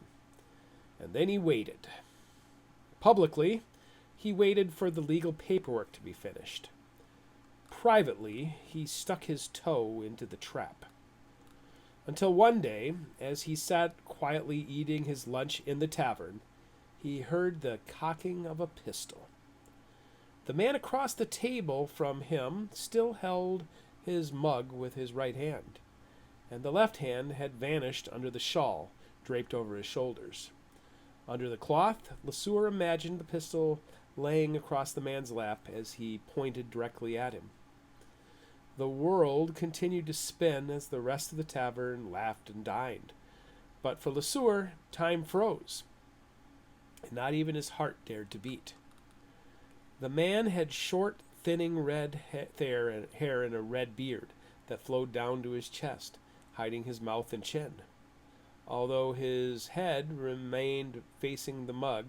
And then he waited. Publicly, he waited for the legal paperwork to be finished. Privately, he stuck his toe into the trap. Until one day, as he sat quietly eating his lunch in the tavern, he heard the cocking of a pistol. The man across the table from him still held his mug with his right hand, and the left hand had vanished under the shawl draped over his shoulders. Under the cloth, Lesueur imagined the pistol laying across the man's lap as he pointed directly at him. The world continued to spin as the rest of the tavern laughed and dined. But for Lesueur, time froze, and not even his heart dared to beat. The man had short, thinning red hair and a red beard that flowed down to his chest, hiding his mouth and chin. Although his head remained facing the mug,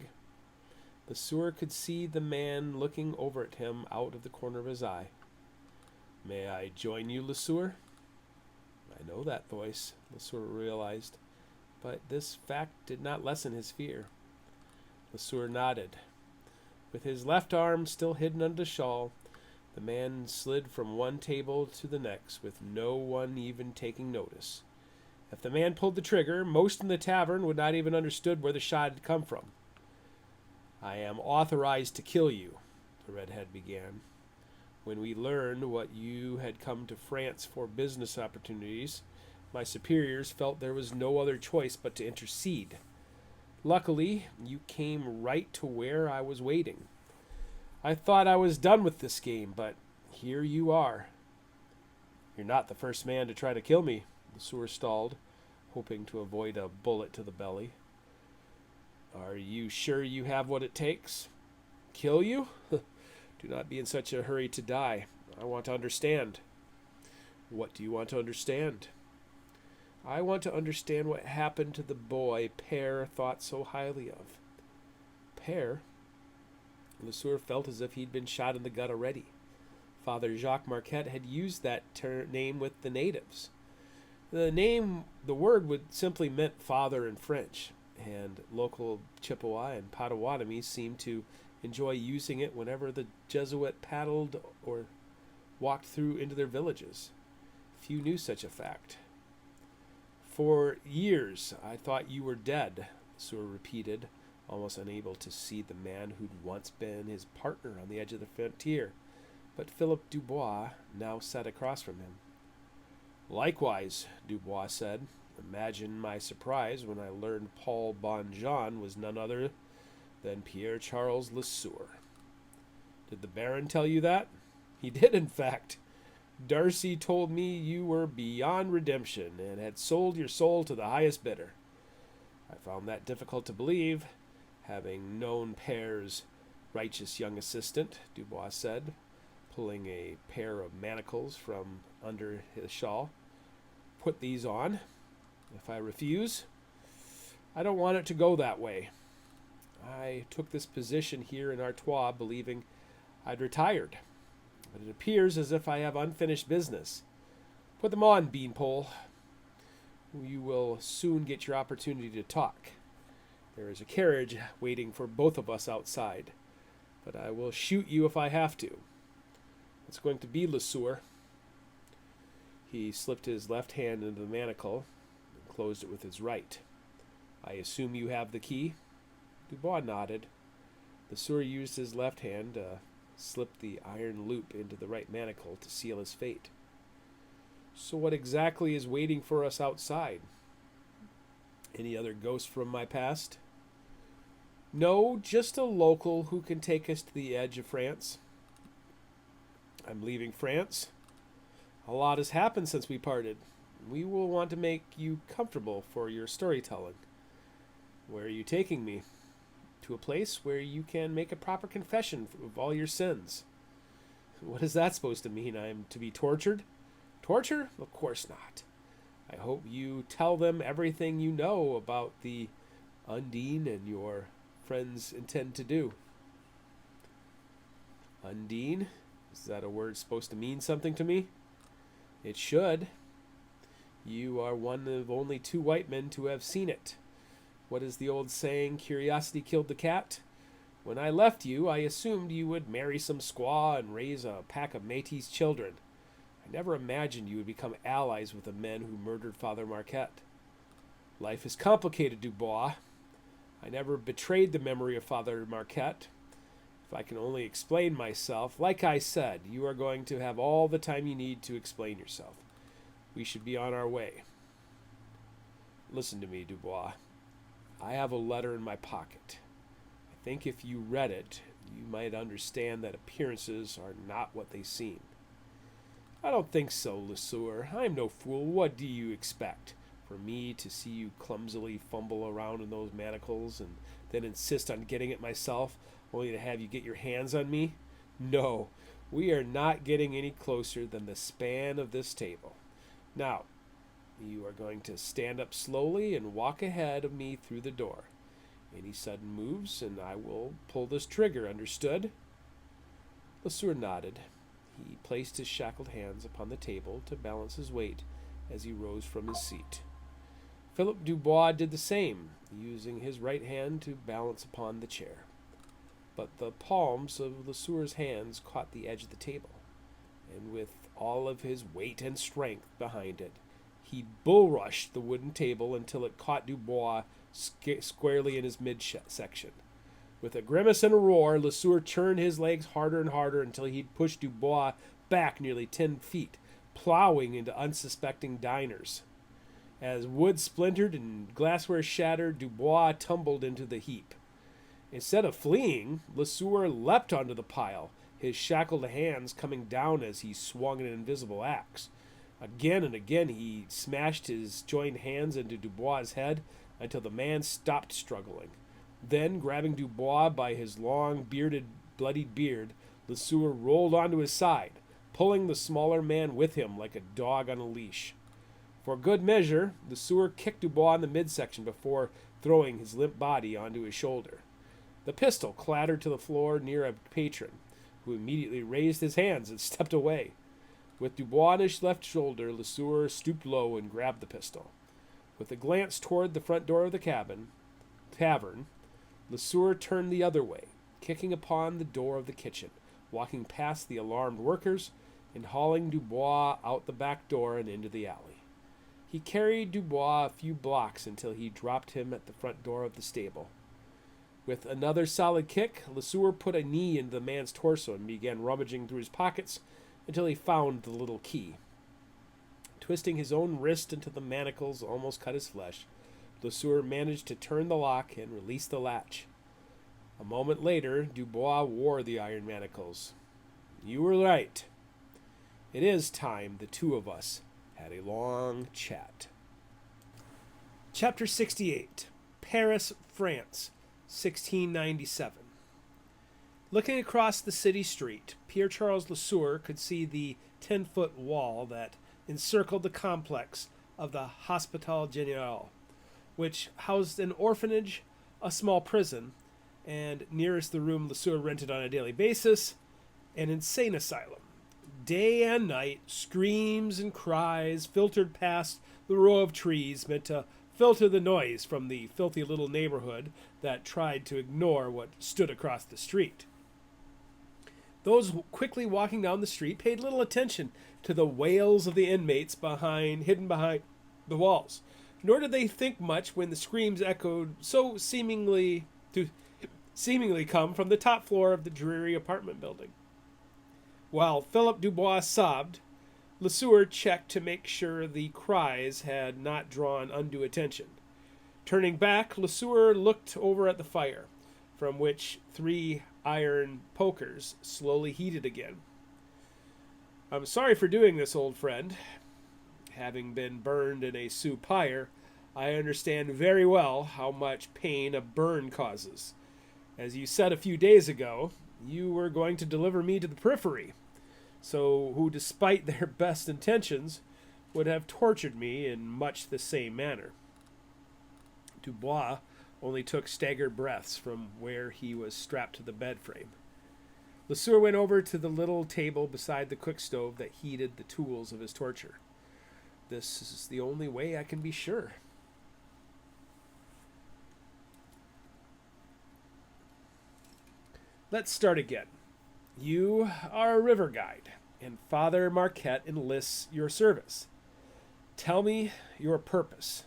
Lesueur could see the man looking over at him out of the corner of his eye. "May I join you, Lesueur?" I know that voice, Lesueur realized, but this fact did not lessen his fear. Lesueur nodded. With his left arm still hidden under the shawl, the man slid from one table to the next with no one even taking notice. If the man pulled the trigger, most in the tavern would not even understood where the shot had come from. "I am authorized to kill you," the redhead began. "When we learned what you had come to France for business opportunities, my superiors felt there was no other choice but to intercede. Luckily, you came right to where I was waiting. I thought I was done with this game, but here you are." "You're not the first man to try to kill me," Lesueur stalled, hoping to avoid a bullet to the belly. "Are you sure you have what it takes?" "Kill you? Do not be in such a hurry to die. I want to understand." "What do you want to understand?" "I want to understand what happened to the boy Père thought so highly of." "Père?" Lesueur felt as if he'd been shot in the gut already. Father Jacques Marquette had used that name with the natives. The word would simply meant father in French, and local Chippewa and Potawatomi seemed to enjoy using it whenever the Jesuit paddled or walked through into their villages. Few knew such a fact. "For years I thought you were dead," Lesueur repeated, almost unable to see the man who'd once been his partner on the edge of the frontier. But Philip Dubois now sat across from him. "Likewise," Dubois said. "Imagine my surprise when I learned Paul Bonjean was none other than Pierre-Charles Lesueur." "Did the Baron tell you that?" "He did, in fact. Darcy told me you were beyond redemption and had sold your soul to the highest bidder. I found that difficult to believe, having known Pére's righteous young assistant," Dubois said, pulling a pair of manacles from under his shawl. "Put these on. If I refuse, I don't want it to go that way. I took this position here in Artois believing I'd retired, but it appears as if I have unfinished business. Put them on, Beanpole. You will soon get your opportunity to talk. There is a carriage waiting for both of us outside, but I will shoot you if I have to. It's going to be Lesueur. He slipped his left hand into the manacle and closed it with his right. I assume you have the key? Dubois nodded. Lesueur used his left hand to slip the iron loop into the right manacle to seal his fate. So what exactly is waiting for us outside? Any other ghosts from my past? No, just a local who can take us to the edge of France. I'm leaving France. A lot has happened since we parted. We will want to make you comfortable for your storytelling. Where are you taking me? To a place where you can make a proper confession of all your sins. What is that supposed to mean? I'm to be tortured? Torture? Of course not. I hope you tell them everything you know about the Undine and your friends intend to do. Undine? Is that a word supposed to mean something to me? It should. You are one of only 2 white men to have seen it. What is the old saying, curiosity killed the cat? When I left you, I assumed you would marry some squaw and raise a pack of Métis children. I never imagined you would become allies with the men who murdered Father Marquette. Life is complicated, Dubois. I never betrayed the memory of Father Marquette. If I can only explain myself, like I said, you are going to have all the time you need to explain yourself. We should be on our way. Listen to me, Dubois. I have a letter in my pocket. I think if you read it, you might understand that appearances are not what they seem. I don't think so, Lesueur. I am no fool. What do you expect? For me to see you clumsily fumble around in those manacles and then insist on getting it myself, only to have you get your hands on me? No, we are not getting any closer than the span of this table. Now, you are going to stand up slowly and walk ahead of me through the door. Any sudden moves, and I will pull this trigger, understood? Lesueur nodded. He placed his shackled hands upon the table to balance his weight as he rose from his seat. Philip Dubois did the same, using his right hand to balance upon the chair. But the palms of Lesueur's hands caught the edge of the table, and with all of his weight and strength behind it, he bull-rushed the wooden table until it caught Dubois squarely in his midsection. With a grimace and a roar, Lesueur turned his legs harder and harder until he'd pushed Dubois back nearly 10 feet, plowing into unsuspecting diners. As wood splintered and glassware shattered, Dubois tumbled into the heap. Instead of fleeing, Lesueur leapt onto the pile, his shackled hands coming down as he swung an invisible axe. Again and again he smashed his joined hands into Dubois' head until the man stopped struggling. Then, grabbing Dubois by his long, bloodied beard, Lesueur rolled onto his side, pulling the smaller man with him like a dog on a leash. For good measure, Lesueur kicked Dubois in the midsection before throwing his limp body onto his shoulder. The pistol clattered to the floor near a patron, who immediately raised his hands and stepped away. With Dubois on his left shoulder, Lesueur stooped low and grabbed the pistol. With a glance toward the front door of the tavern, Lesueur turned the other way, kicking upon the door of the kitchen, walking past the alarmed workers, and hauling Dubois out the back door and into the alley. He carried Dubois a few blocks until he dropped him at the front door of the stable. With another solid kick, Lesueur put a knee into the man's torso and began rummaging through his pockets until he found the little key. Twisting his own wrist until the manacles almost cut his flesh, Lesueur managed to turn the lock and release the latch. A moment later, Dubois wore the iron manacles. You were right. It is time the two of us had a long chat. Chapter 68. Paris, France, 1697. Looking across the city street, Pierre-Charles Lesueur could see the 10-foot wall that encircled the complex of the Hospital Général, which housed an orphanage, a small prison, and, nearest the room Lesueur rented on a daily basis, an insane asylum. Day and night, screams and cries filtered past the row of trees meant to filter the noise from the filthy little neighborhood that tried to ignore what stood across the street. Those quickly walking down the street paid little attention to the wails of the inmates hidden behind the walls, nor did they think much when the screams echoed so seemingly come from the top floor of the dreary apartment building. While Philip Dubois sobbed, Lesueur checked to make sure the cries had not drawn undue attention. Turning back, Lesueur looked over at the fire, from which 3 iron pokers slowly heated again. "I'm sorry for doing this, old friend. Having been burned in a Sioux pyre, I understand very well how much pain a burn causes. As you said a few days ago, you were going to deliver me to the periphery, who, despite their best intentions, would have tortured me in much the same manner." Dubois only took staggered breaths from where he was strapped to the bed frame. Lesueur went over to the little table beside the cook stove that heated the tools of his torture. "This is the only way I can be sure." Let's start again. You are a river guide, and Father Marquette enlists your service. Tell me your purpose.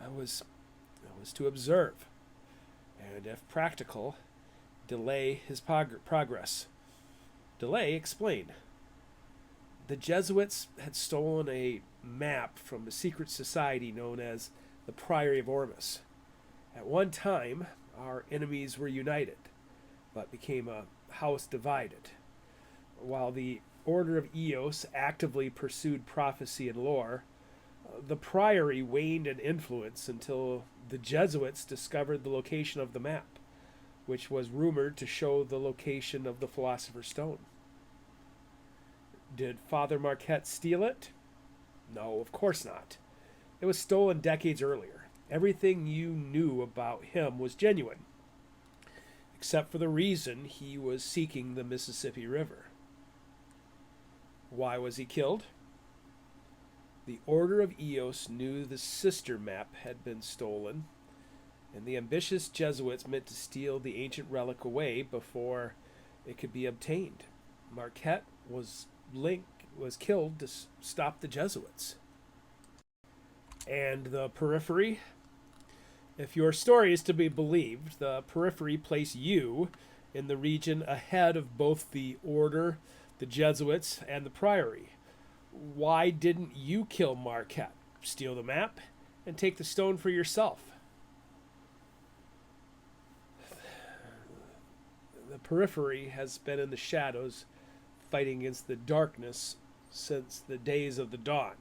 I was to observe, and if practical, delay his progress. Delay? Explain. The Jesuits had stolen a map from a secret society known as the Priory of Ormus. At one time, our enemies were united, but became a house divided. While the Order of Eos actively pursued prophecy and lore, the Priory waned in influence until the Jesuits discovered the location of the map, which was rumored to show the location of the Philosopher's Stone. Did Father Marquette steal it? No, of course not. It was stolen decades earlier. Everything you knew about him was genuine, except for the reason he was seeking the Mississippi River. Why was he killed? The Order of Eos knew the sister map had been stolen, and the ambitious Jesuits meant to steal the ancient relic away before it could be obtained. Marquette was killed to stop the Jesuits. And the periphery? If your story is to be believed, the periphery placed you in the region ahead of both the Order, the Jesuits, and the Priory. Why didn't you kill Marquette, steal the map, and take the stone for yourself? The periphery has been in the shadows, fighting against the darkness since the days of the dawn.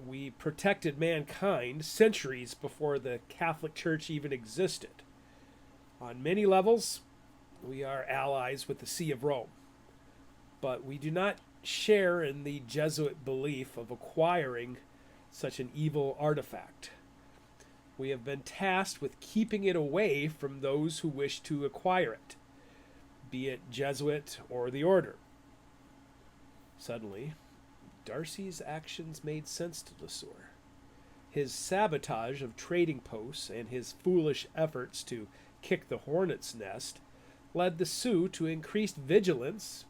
We protected mankind centuries before the Catholic Church even existed. On many levels, we are allies with the See of Rome, but we do not share in the Jesuit belief of acquiring such an evil artifact. We have been tasked with keeping it away from those who wish to acquire it, be it Jesuit or the Order. Suddenly, Darcy's actions made sense to Lesueur. His sabotage of trading posts and his foolish efforts to kick the hornet's nest led the Sioux to increased vigilance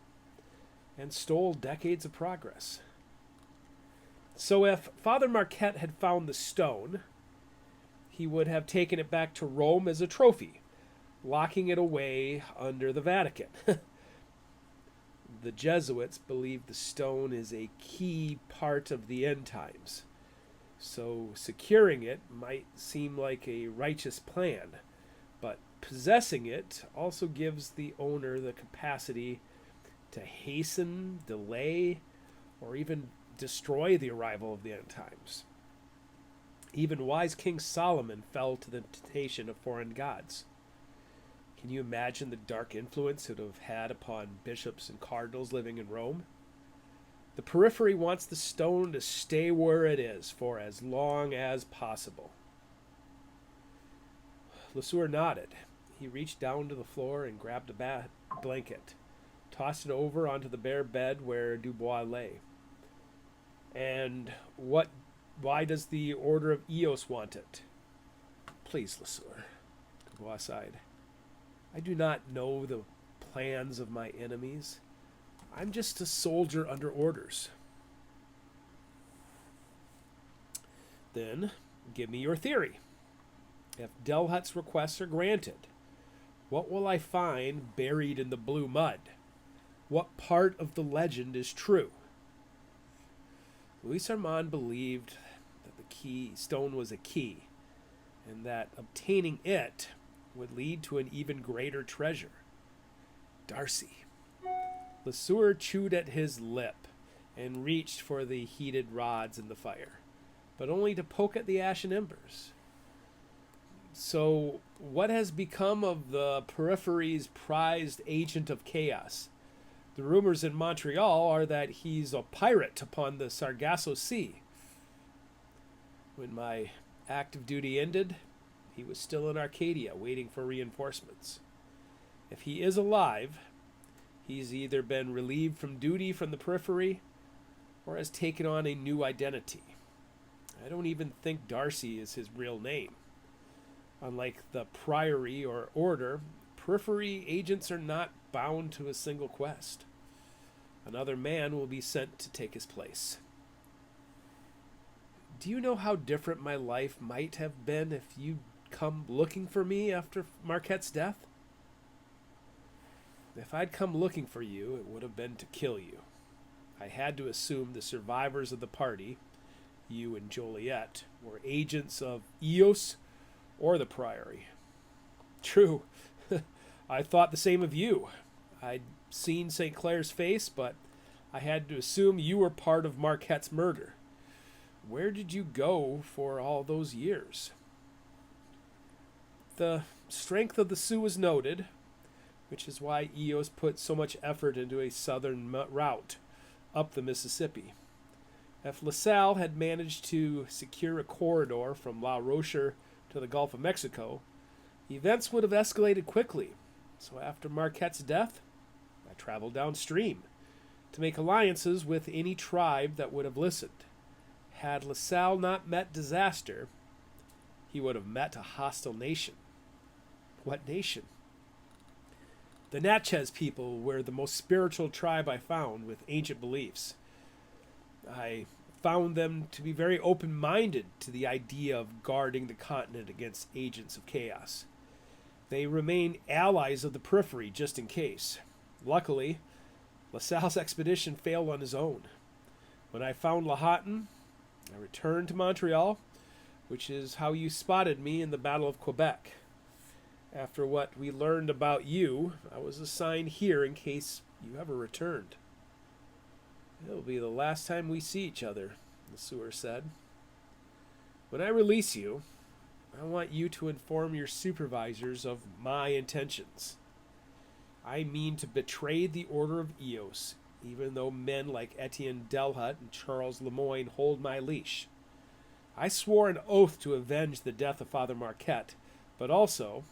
and stole decades of progress. So if Father Marquette had found the stone, he would have taken it back to Rome as a trophy, locking it away under the Vatican. The Jesuits believe the stone is a key part of the end times, so securing it might seem like a righteous plan, but possessing it also gives the owner the capacity to hasten, delay, or even destroy the arrival of the end times. Even wise King Solomon fell to the temptation of foreign gods. Can you imagine the dark influence it would have had upon bishops and cardinals living in Rome? The periphery wants the stone to stay where it is for as long as possible. Lesueur nodded. He reached down to the floor and grabbed a blanket, tossed it over onto the bare bed where Dubois lay. And what Why does the Order of Eos want it? Please, Lesueur, Dubois sighed. I do not know the plans of my enemies. I'm just a soldier under orders. Then, give me your theory. If Delhut's requests are granted, what will I find buried in the blue mud? What part of the legend is true? Louis Armand believed that the stone was a key, and that obtaining it would lead to an even greater treasure. Darcy. Lesueur chewed at his lip and reached for the heated rods in the fire, but only to poke at the ashen embers. So, what has become of the Periphery's prized agent of chaos? The rumors in Montreal are that he's a pirate upon the Sargasso Sea. When my active duty ended, he was still in Arcadia waiting for reinforcements. If he is alive, he's either been relieved from duty from the Periphery or has taken on a new identity. I don't even think Darcy is his real name. Unlike the Priory or Order, Periphery agents are not bound to a single quest. Another man will be sent to take his place. Do you know how different my life might have been if you'd come looking for me after Marquette's death? If I'd come looking for you, it would have been to kill you. I had to assume the survivors of the party, you and Joliet, were agents of Eos or the Priory. True. I thought the same of you. I'd seen St. Clair's face, but I had to assume you were part of Marquette's murder. Where did you go for all those years? The strength of the Sioux was noted, which is why Eos put so much effort into a southern route up the Mississippi. If LaSalle had managed to secure a corridor from La Rochelle to the Gulf of Mexico, events would have escalated quickly. So after Marquette's death, I traveled downstream to make alliances with any tribe that would have listened. Had LaSalle not met disaster, he would have met a hostile nation. What nation? The Natchez people were the most spiritual tribe I found with ancient beliefs. I found them to be very open-minded to the idea of guarding the continent against agents of chaos. They remain allies of the Periphery just in case. Luckily, LaSalle's expedition failed on his own. When I found Lahontan, I returned to Montreal, which is how you spotted me in the Battle of Quebec. After what we learned about you, I was assigned here in case you ever returned. It'll be the last time we see each other, Lesueur said. When I release you, I want you to inform your supervisors of my intentions. I mean to betray the Order of Eos, even though men like Etienne Delhut and Charles Lemoyne hold my leash. I swore an oath to avenge the death of Father Marquette, but also,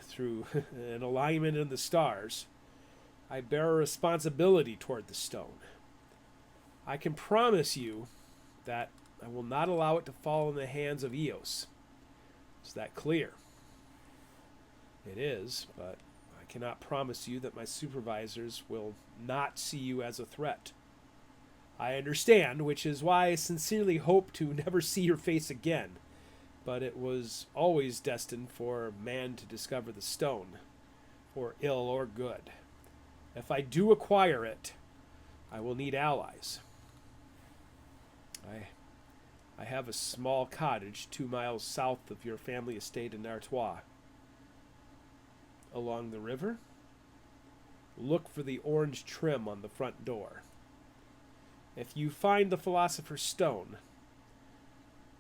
through an alignment in the stars, I bear a responsibility toward the stone. I can promise you that I will not allow it to fall in the hands of Eos. Is that clear? It is, but I cannot promise you that my supervisors will not see you as a threat. I understand, which is why I sincerely hope to never see your face again, but it was always destined for man to discover the stone, for ill or good. If I do acquire it, I will need allies. I have a small cottage 2 miles south of your family estate in Artois. Along the river, look for the orange trim on the front door. If you find the Philosopher's Stone,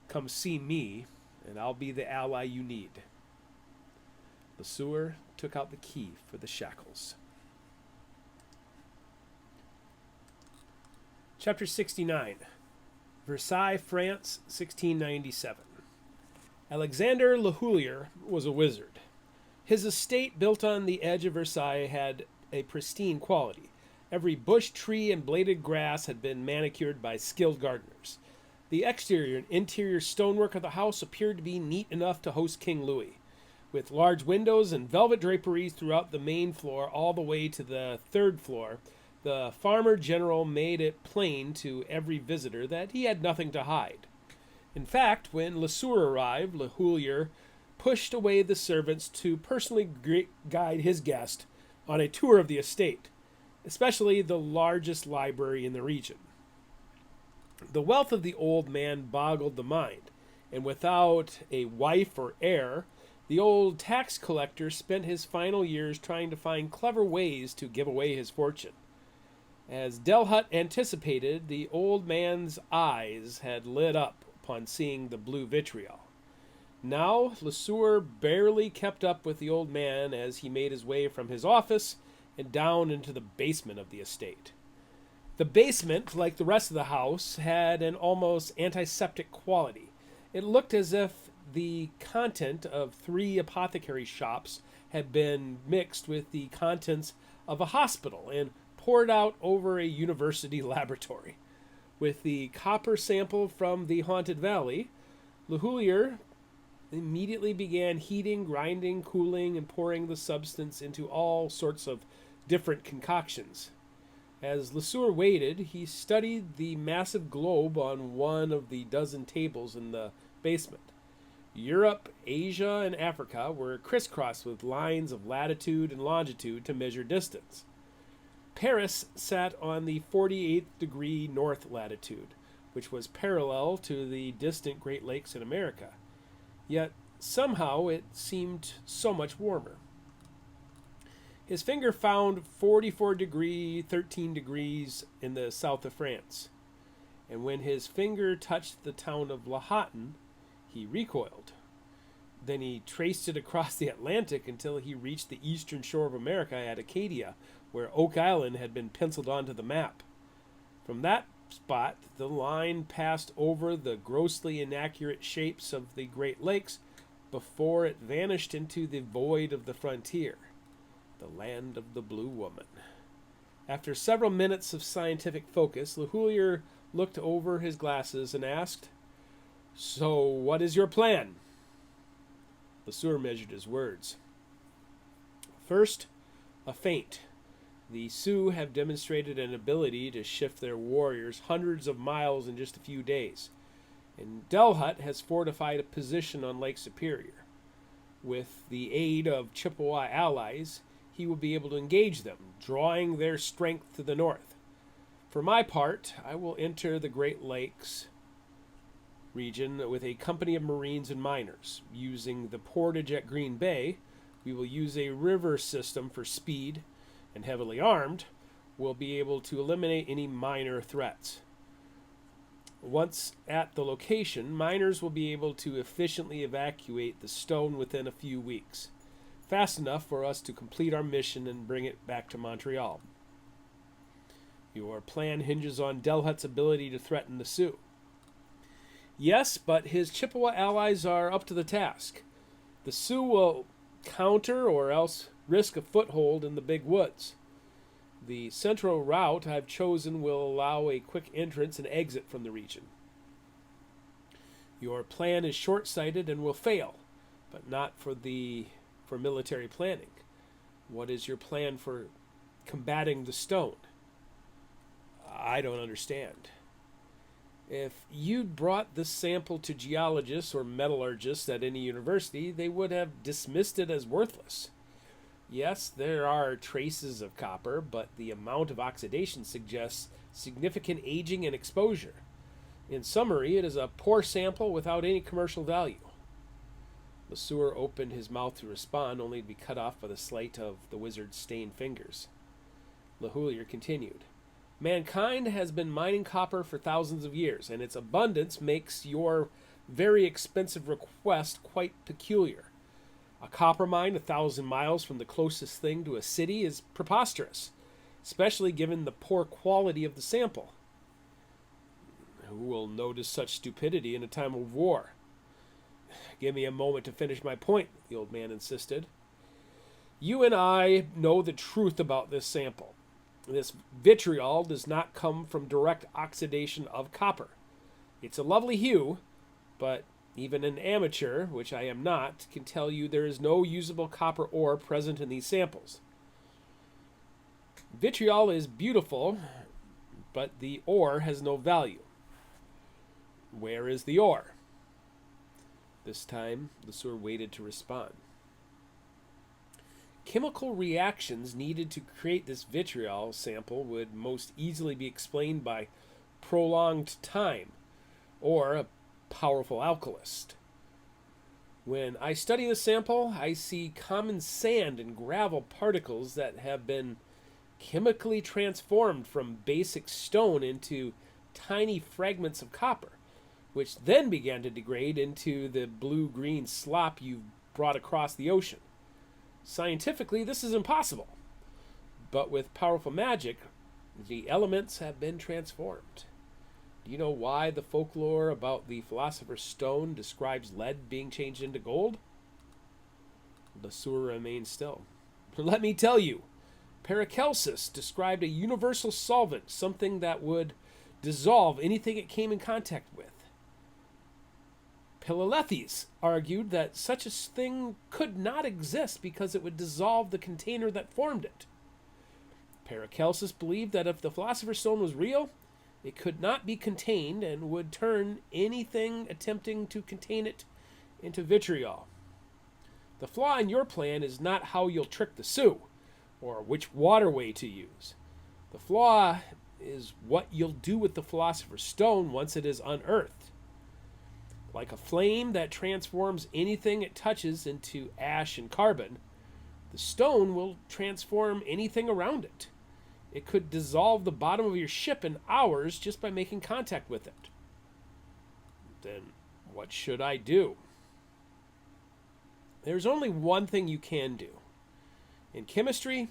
come see me, and I'll be the ally you need. Lesueur took out the key for the shackles. Chapter 69. Versailles, France, 1697. Alexander Lehoulier was a wizard. His estate, built on the edge of Versailles, had a pristine quality. Every bush, tree, and bladed grass had been manicured by skilled gardeners. The exterior and interior stonework of the house appeared to be neat enough to host King Louis, with large windows and velvet draperies throughout the main floor all the way to the third floor. The farmer general made it plain to every visitor that he had nothing to hide. In fact, when Lesueur arrived, Le Houlier pushed away the servants to personally guide his guest on a tour of the estate, especially the largest library in the region. The wealth of the old man boggled the mind, and without a wife or heir, the old tax collector spent his final years trying to find clever ways to give away his fortune. As Delhut anticipated, the old man's eyes had lit up upon seeing the blue vitriol. Now, Lesueur barely kept up with the old man as he made his way from his office and down into the basement of the estate. The basement, like the rest of the house, had an almost antiseptic quality. It looked as if the content of 3 apothecary shops had been mixed with the contents of a hospital and poured out over a university laboratory. With the copper sample from the Haunted Valley, Le Houlier immediately began heating, grinding, cooling, and pouring the substance into all sorts of different concoctions. As Lesueur waited, he studied the massive globe on one of the dozen tables in the basement. Europe, Asia, and Africa were crisscrossed with lines of latitude and longitude to measure distance. Paris sat on the 48th degree north latitude, which was parallel to the distant Great Lakes in America. Yet somehow it seemed so much warmer. His finger found 44 degree, 13 degrees in the south of France. And when his finger touched the town of Lahatan, he recoiled. Then he traced it across the Atlantic until he reached the eastern shore of America at Acadia, where Oak Island had been penciled onto the map. From that spot, the line passed over the grossly inaccurate shapes of the Great Lakes before it vanished into the void of the frontier, the land of the Blue Woman. After several minutes of scientific focus, Le Houlier looked over his glasses and asked, "So, what is your plan?" Lesueur measured his words. "First, a feint. The Sioux have demonstrated an ability to shift their warriors hundreds of miles in just a few days, and Delhut has fortified a position on Lake Superior. With the aid of Chippewa allies, he will be able to engage them, drawing their strength to the north. For my part, I will enter the Great Lakes region with a company of Marines and miners. Using the portage at Green Bay, we will use a river system for speed, and heavily armed, we'll be able to eliminate any minor threats. Once at the location, miners will be able to efficiently evacuate the stone within a few weeks, fast enough for us to complete our mission and bring it back to Montreal. Your plan hinges on Delhut's ability to threaten the Sioux." "Yes, but his Chippewa allies are up to the task. The Sioux will counter or else risk a foothold in the big woods. The central route I've chosen will allow a quick entrance and exit from the region. Your plan is short-sighted and will fail, but not for military planning. What is your plan for combating the stone?" "I don't understand." "If you'd brought this sample to geologists or metallurgists at any university, they would have dismissed it as worthless. Yes, there are traces of copper, but the amount of oxidation suggests significant aging and exposure. In summary, it is a poor sample without any commercial value." Lesueur opened his mouth to respond, only to be cut off by the sight of the wizard's stained fingers. Le Houlier continued, "Mankind has been mining copper for thousands of years, and its abundance makes your very expensive request quite peculiar. A copper mine 1,000 miles from the closest thing to a city is preposterous, especially given the poor quality of the sample." "Who will notice such stupidity in a time of war?" "Give me a moment to finish my point," the old man insisted. "You and I know the truth about this sample. This vitriol does not come from direct oxidation of copper. It's a lovely hue, but even an amateur, which I am not, can tell you there is no usable copper ore present in these samples. Vitriol is beautiful, but the ore has no value. Where is the ore? This time, Lesueur waited to respond. Chemical reactions needed to create this vitriol sample would most easily be explained by prolonged time or a powerful alchemist. When I study the sample, I see common sand and gravel particles that have been chemically transformed from basic stone into tiny fragments of copper, which then began to degrade into the blue-green slop you've brought across the ocean. Scientifically, this is impossible, but with powerful magic, the elements have been transformed. Do you know why the folklore about the philosopher's stone describes lead being changed into gold? Lesueur remained still. Let me tell you. Paracelsus described a universal solvent, something that would dissolve anything it came in contact with. Philalethes argued that such a thing could not exist because it would dissolve the container that formed it. Paracelsus believed that if the philosopher's stone was real, it could not be contained and would turn anything attempting to contain it into vitriol. The flaw in your plan is not how you'll trick the Sioux, or which waterway to use. The flaw is what you'll do with the philosopher's stone once it is unearthed. Like a flame that transforms anything it touches into ash and carbon, the stone will transform anything around it. It could dissolve the bottom of your ship in hours just by making contact with it. Then what should I do? There's only one thing you can do. In chemistry,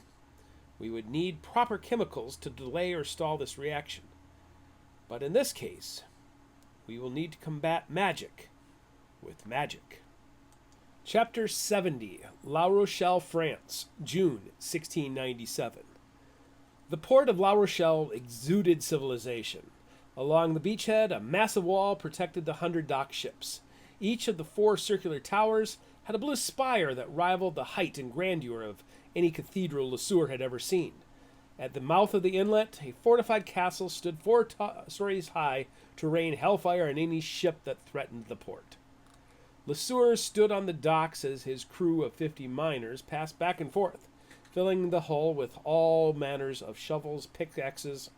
we would need proper chemicals to delay or stall this reaction. But in this case, we will need to combat magic with magic. Chapter 70, La Rochelle, France, June 1697. The port of La Rochelle exuded civilization. Along the beachhead, a massive wall protected the 100 dock ships. Each of the 4 circular towers had a blue spire that rivaled the height and grandeur of any cathedral Lesueur had ever seen. At the mouth of the inlet, a fortified castle stood 4 stories high to rain hellfire on any ship that threatened the port. Lesueur stood on the docks as his crew of 50 miners passed back and forth, filling the hull with all manners of shovels, pickaxes,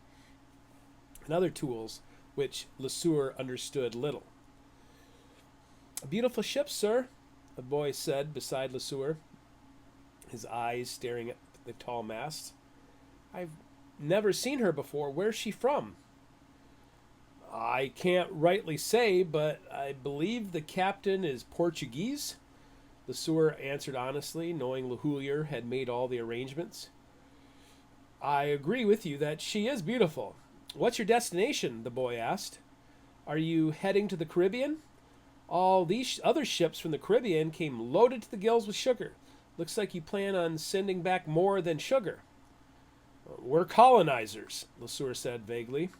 and other tools which Lesueur understood little. "A beautiful ship, sir," a boy said beside Lesueur, his eyes staring at the tall masts. "I've never seen her before. Where's she from?" "I can't rightly say, but I believe the captain is Portuguese," Lesueur answered honestly, knowing Lehoulier had made all the arrangements. "I agree with you that she is beautiful. What's your destination?" the boy asked. "Are you heading to the Caribbean? All these other ships from the Caribbean came loaded to the gills with sugar. Looks like you plan on sending back more than sugar." "We're colonizers," Lesueur said vaguely.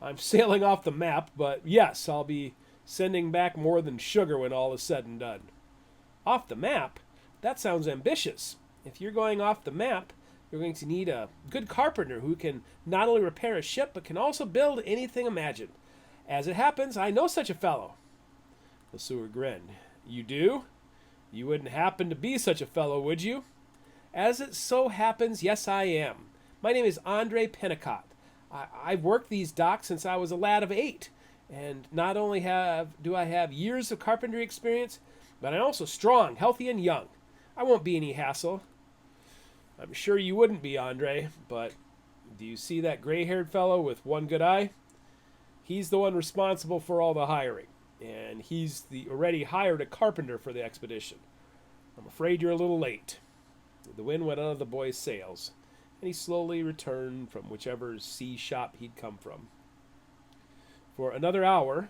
"I'm sailing off the map, but yes, I'll be sending back more than sugar when all is said and done." "Off the map? That sounds ambitious. If you're going off the map, you're going to need a good carpenter who can not only repair a ship, but can also build anything imagined. As it happens, I know such a fellow." Lesueur grinned. "You do? You wouldn't happen to be such a fellow, would you?" "As it so happens, yes, I am. My name is Andre Pennicott. I've worked these docks since I was a lad of 8, and not only do I have years of carpentry experience, but I'm also strong, healthy, and young. I won't be any hassle." "I'm sure you wouldn't be, Andre, but do you see that gray-haired fellow with one good eye? He's the one responsible for all the hiring, and he's already hired a carpenter for the expedition. I'm afraid you're a little late." The wind went out of the boy's sails, and he slowly returned from whichever sea shop he'd come from. For another hour,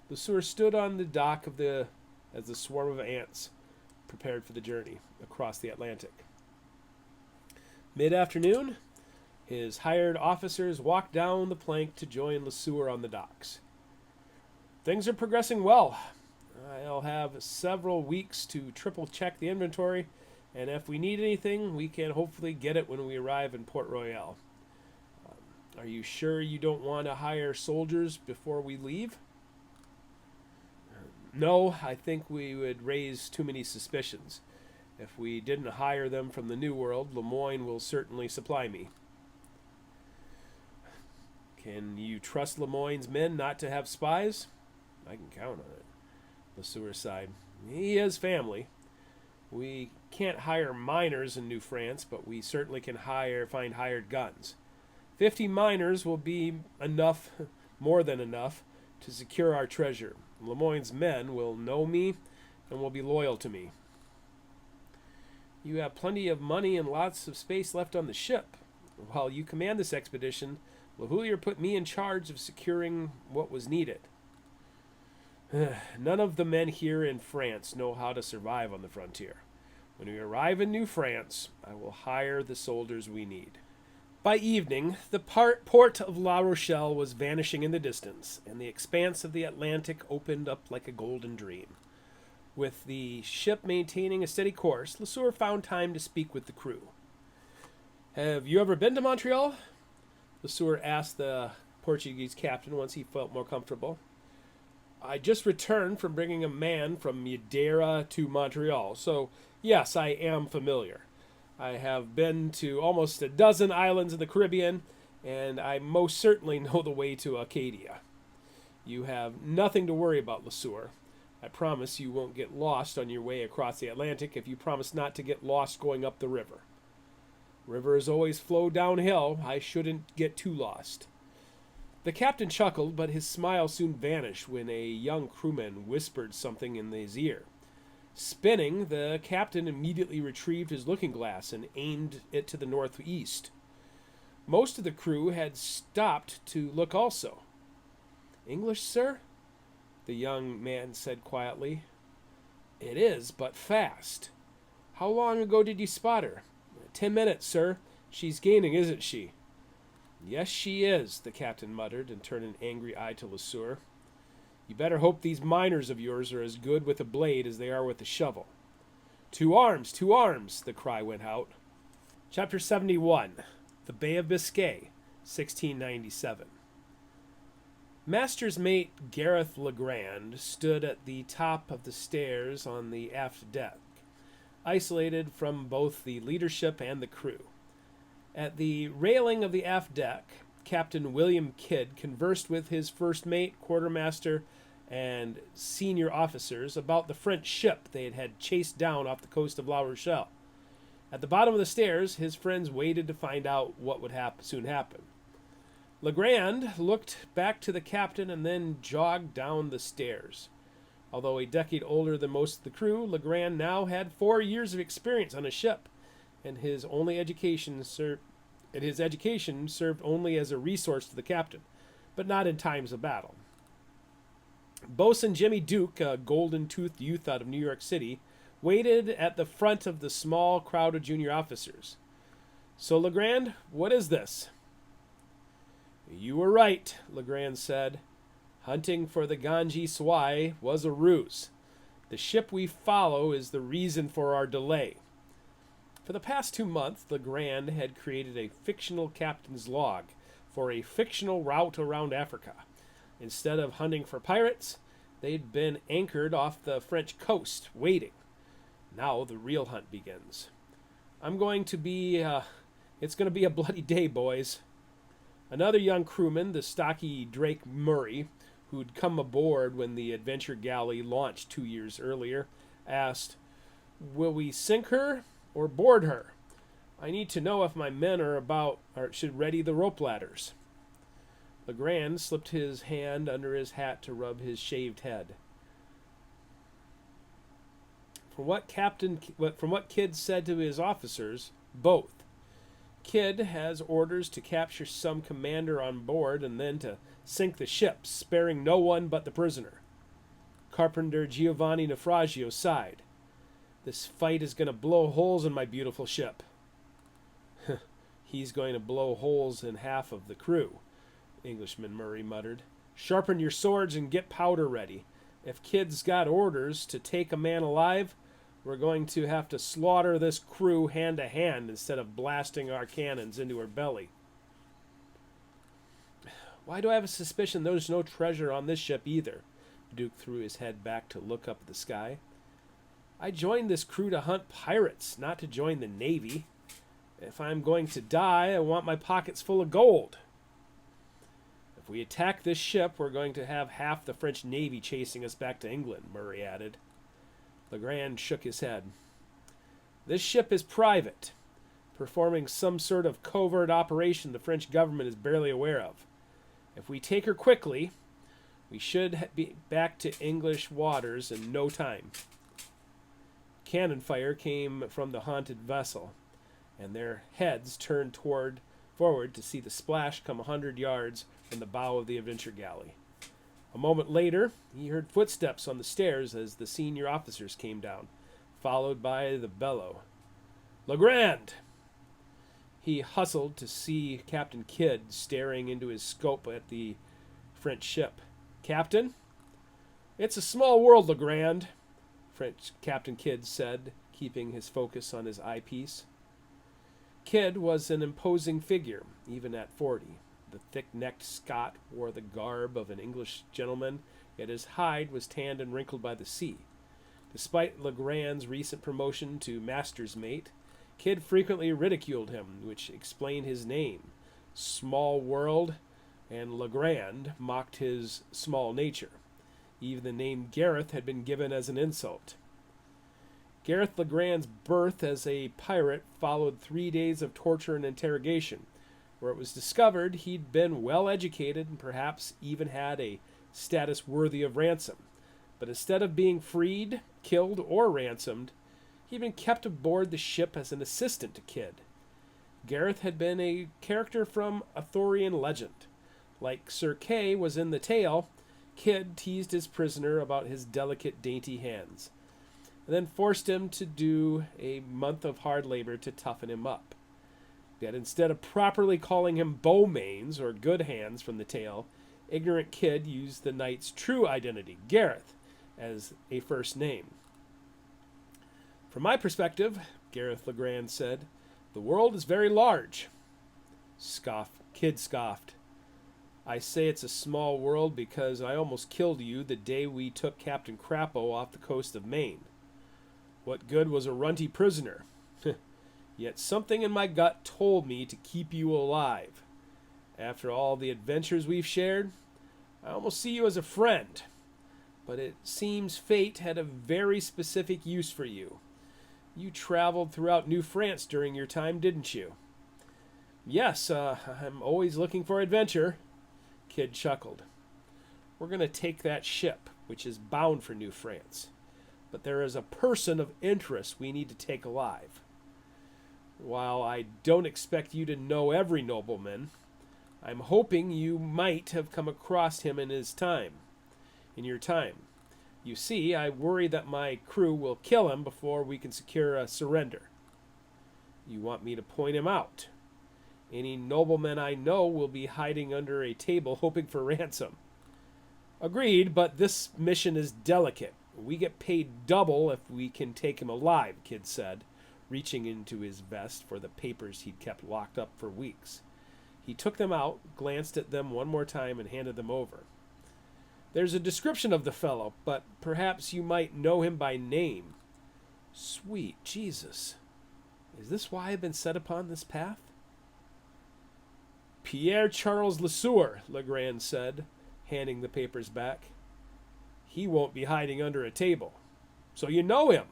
Lesueur stood on the dock as the swarm of ants prepared for the journey across the Atlantic. Mid-afternoon, his hired officers walked down the plank to join Lesueur on the docks. Things are progressing well. I'll have several weeks to triple check the inventory, and if we need anything, we can hopefully get it when we arrive in Port Royal. Are you sure you don't want to hire soldiers before we leave? No, I think we would raise too many suspicions. If we didn't hire them from the New World, Lemoyne will certainly supply me. Can you trust Lemoyne's men not to have spies? I can count on it. LeSueur sighed. He has family. We can't hire miners in New France, but we certainly can find hired guns. 50 miners will be enough, more than enough, to secure our treasure. Lemoyne's men will know me and will be loyal to me. You have plenty of money and lots of space left on the ship. While you command this expedition, Lahullier put me in charge of securing what was needed. None of the men here in France know how to survive on the frontier. When we arrive in New France, I will hire the soldiers we need. By evening, the port of La Rochelle was vanishing in the distance, and the expanse of the Atlantic opened up like a golden dream. With the ship maintaining a steady course, LeSueur found time to speak with the crew. Have you ever been to Montreal? LeSueur asked the Portuguese captain once he felt more comfortable. I just returned from bringing a man from Madeira to Montreal, so yes, I am familiar. I have been to almost a dozen islands in the Caribbean, and I most certainly know the way to Acadia. You have nothing to worry about, LeSueur. I promise you won't get lost on your way across the Atlantic if you promise not to get lost going up the river. Rivers always flow downhill. I shouldn't get too lost. The captain chuckled, but his smile soon vanished when a young crewman whispered something in his ear. Spinning, the captain immediately retrieved his looking glass and aimed it to the northeast. Most of the crew had stopped to look also. English, sir? The young man said quietly. It is, but fast. How long ago did you spot her? 10 minutes, sir. She's gaining, isn't she? Yes, she is, the captain muttered and turned an angry eye to LeSueur. You better hope these miners of yours are as good with a blade as they are with a shovel. To arms, the cry went out. Chapter 71, The Bay of Biscay, 1697. Master's mate Gareth Legrand stood at the top of the stairs on the aft deck, isolated from both the leadership and the crew. At the railing of the aft deck, Captain William Kidd conversed with his first mate, quartermaster, and senior officers about the French ship they had chased down off the coast of La Rochelle. At the bottom of the stairs, his friends waited to find out what would soon happen. Legrand looked back to the captain and then jogged down the stairs. Although a decade older than most of the crew, Legrand now had 4 years of experience on a ship, and his education served only as a resource to the captain, but not in times of battle. Boatswain Jimmy Duke, a golden-toothed youth out of New York City, waited at the front of the small crowd of junior officers. So, Legrand, what is this? You were right, Legrand said. Hunting for the Ganji Swai was a ruse. The ship we follow is the reason for our delay. For the past 2 months, Legrand had created a fictional captain's log for a fictional route around Africa. Instead of hunting for pirates, they'd been anchored off the French coast, waiting. Now the real hunt begins. It's going to be a bloody day, boys. Another young crewman, the stocky Drake Murray, who'd come aboard when the adventure galley launched 2 years earlier, asked, Will we sink her or board her? I need to know if my men should ready the rope ladders. Legrand slipped his hand under his hat to rub his shaved head. From what Kidd said to his officers, both. Kidd has orders to capture some commander on board and then to sink the ship, sparing no one but the prisoner. Carpenter Giovanni Naufragio sighed. This fight is going to blow holes in my beautiful ship. He's going to blow holes in half of the crew, Englishman Murray muttered. Sharpen your swords and get powder ready. If Kid's got orders to take a man alive, we're going to have to slaughter this crew hand to hand instead of blasting our cannons into her belly. Why do I have a suspicion there's no treasure on this ship either? Duke threw his head back to look up at the sky. I joined this crew to hunt pirates, not to join the Navy. If I'm going to die, I want my pockets full of gold. If we attack this ship, we're going to have half the French Navy chasing us back to England, Murray added. Legrand shook his head. This ship is private, performing some sort of covert operation the French government is barely aware of. If we take her quickly, we should be back to English waters in no time. Cannon fire came from the haunted vessel, and their heads turned forward to see the splash come 100 yards from the bow of the adventure galley. A moment later, he heard footsteps on the stairs as the senior officers came down, followed by the bellow. "Legrand!" He hustled to see Captain Kidd staring into his scope at the French ship. "Captain?" "It's a small world, Legrand," French Captain Kidd said, keeping his focus on his eyepiece. Kidd was an imposing figure, even at 40. The thick-necked Scot wore the garb of an English gentleman, yet his hide was tanned and wrinkled by the sea. Despite Legrand's recent promotion to master's mate, Kidd frequently ridiculed him, which explained his name. Small world, and Legrand mocked his small nature. Even the name Gareth had been given as an insult. Gareth Legrand's birth as a pirate followed 3 days of torture and interrogation, where it was discovered he'd been well educated and perhaps even had a status worthy of ransom. But instead of being freed, killed, or ransomed, he'd been kept aboard the ship as an assistant to Kidd. Gareth had been a character from Arthurian legend. Like Sir Kay was in the tale, Kidd teased his prisoner about his delicate, dainty hands, and then forced him to do a month of hard labor to toughen him up. Yet instead of properly calling him Bowmains or Good Hands from the tale, ignorant Kidd used the knight's true identity, Gareth, as a first name. "From my perspective," Gareth Legrand said, "the world is very large." Kidd scoffed. "I say it's a small world because I almost killed you the day we took Captain Crapo off the coast of Maine. What good was a runty prisoner? Yet something in my gut told me to keep you alive. After all the adventures we've shared, I almost see you as a friend. But it seems fate had a very specific use for you. You traveled throughout New France during your time, didn't you?" "Yes, I'm always looking for adventure," Kidd chuckled. "We're going to take that ship, which is bound for New France. But there is a person of interest we need to take alive. While I don't expect you to know every nobleman, I'm hoping you might have come across him in your time. You see, I worry that my crew will kill him before we can secure a surrender. You want me to point him out? Any nobleman I know will be hiding under a table hoping for ransom." "Agreed, but this mission is delicate. We get paid double if we can take him alive," Kidd said, reaching into his vest for the papers he'd kept locked up for weeks. He took them out, glanced at them one more time, and handed them over. "There's a description of the fellow, but perhaps you might know him by name." "Sweet Jesus. Is this why I've been set upon this path?" "Pierre Charles Lesueur," Legrand said, handing the papers back. "He won't be hiding under a table. So you know him."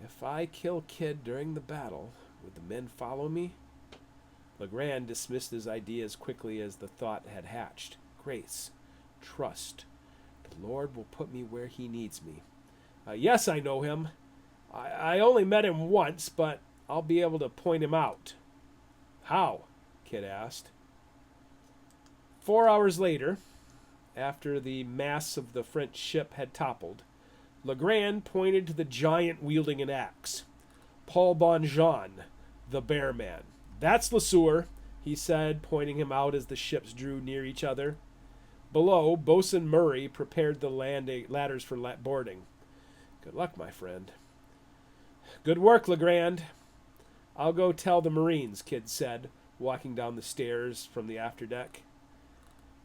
"If I kill Kidd during the battle, would the men follow me?" Legrand dismissed his idea as quickly as the thought had hatched. Grace. Trust. The Lord will put me where he needs me. "Yes, I know him. I only met him once, but I'll be able to point him out." "How?" Kidd asked. 4 hours later, after the mass of the French ship had toppled, Legrand pointed to the giant wielding an axe. "Paul Bonjean, the Bear Man. That's Lesueur," he said, pointing him out as the ships drew near each other. Below, Bosun Murray prepared the ladders for boarding. Good luck, my friend. Good work, Legrand. I'll go tell the Marines, Kidd said, walking down the stairs from the afterdeck.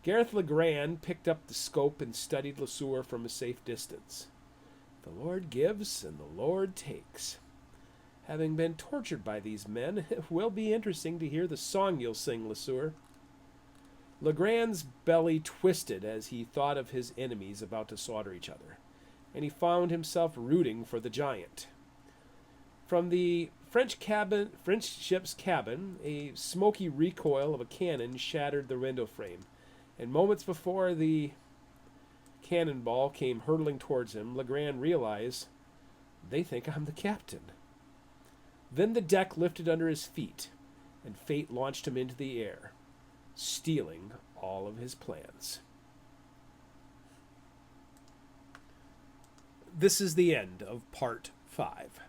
Gareth Legrand picked up the scope and studied LeSueur from a safe distance. The Lord gives and the Lord takes. Having been tortured by these men, it will be interesting to hear the song you'll sing, LeSueur. Legrand's belly twisted as he thought of his enemies about to slaughter each other, and he found himself rooting for the giant. From the French ship's cabin, a smoky recoil of a cannon shattered the window frame, and moments before the cannonball came hurtling towards him, Legrand realized, they think I'm the captain. Then the deck lifted under his feet, and fate launched him into the air, stealing all of his plans. This is the end of part 5.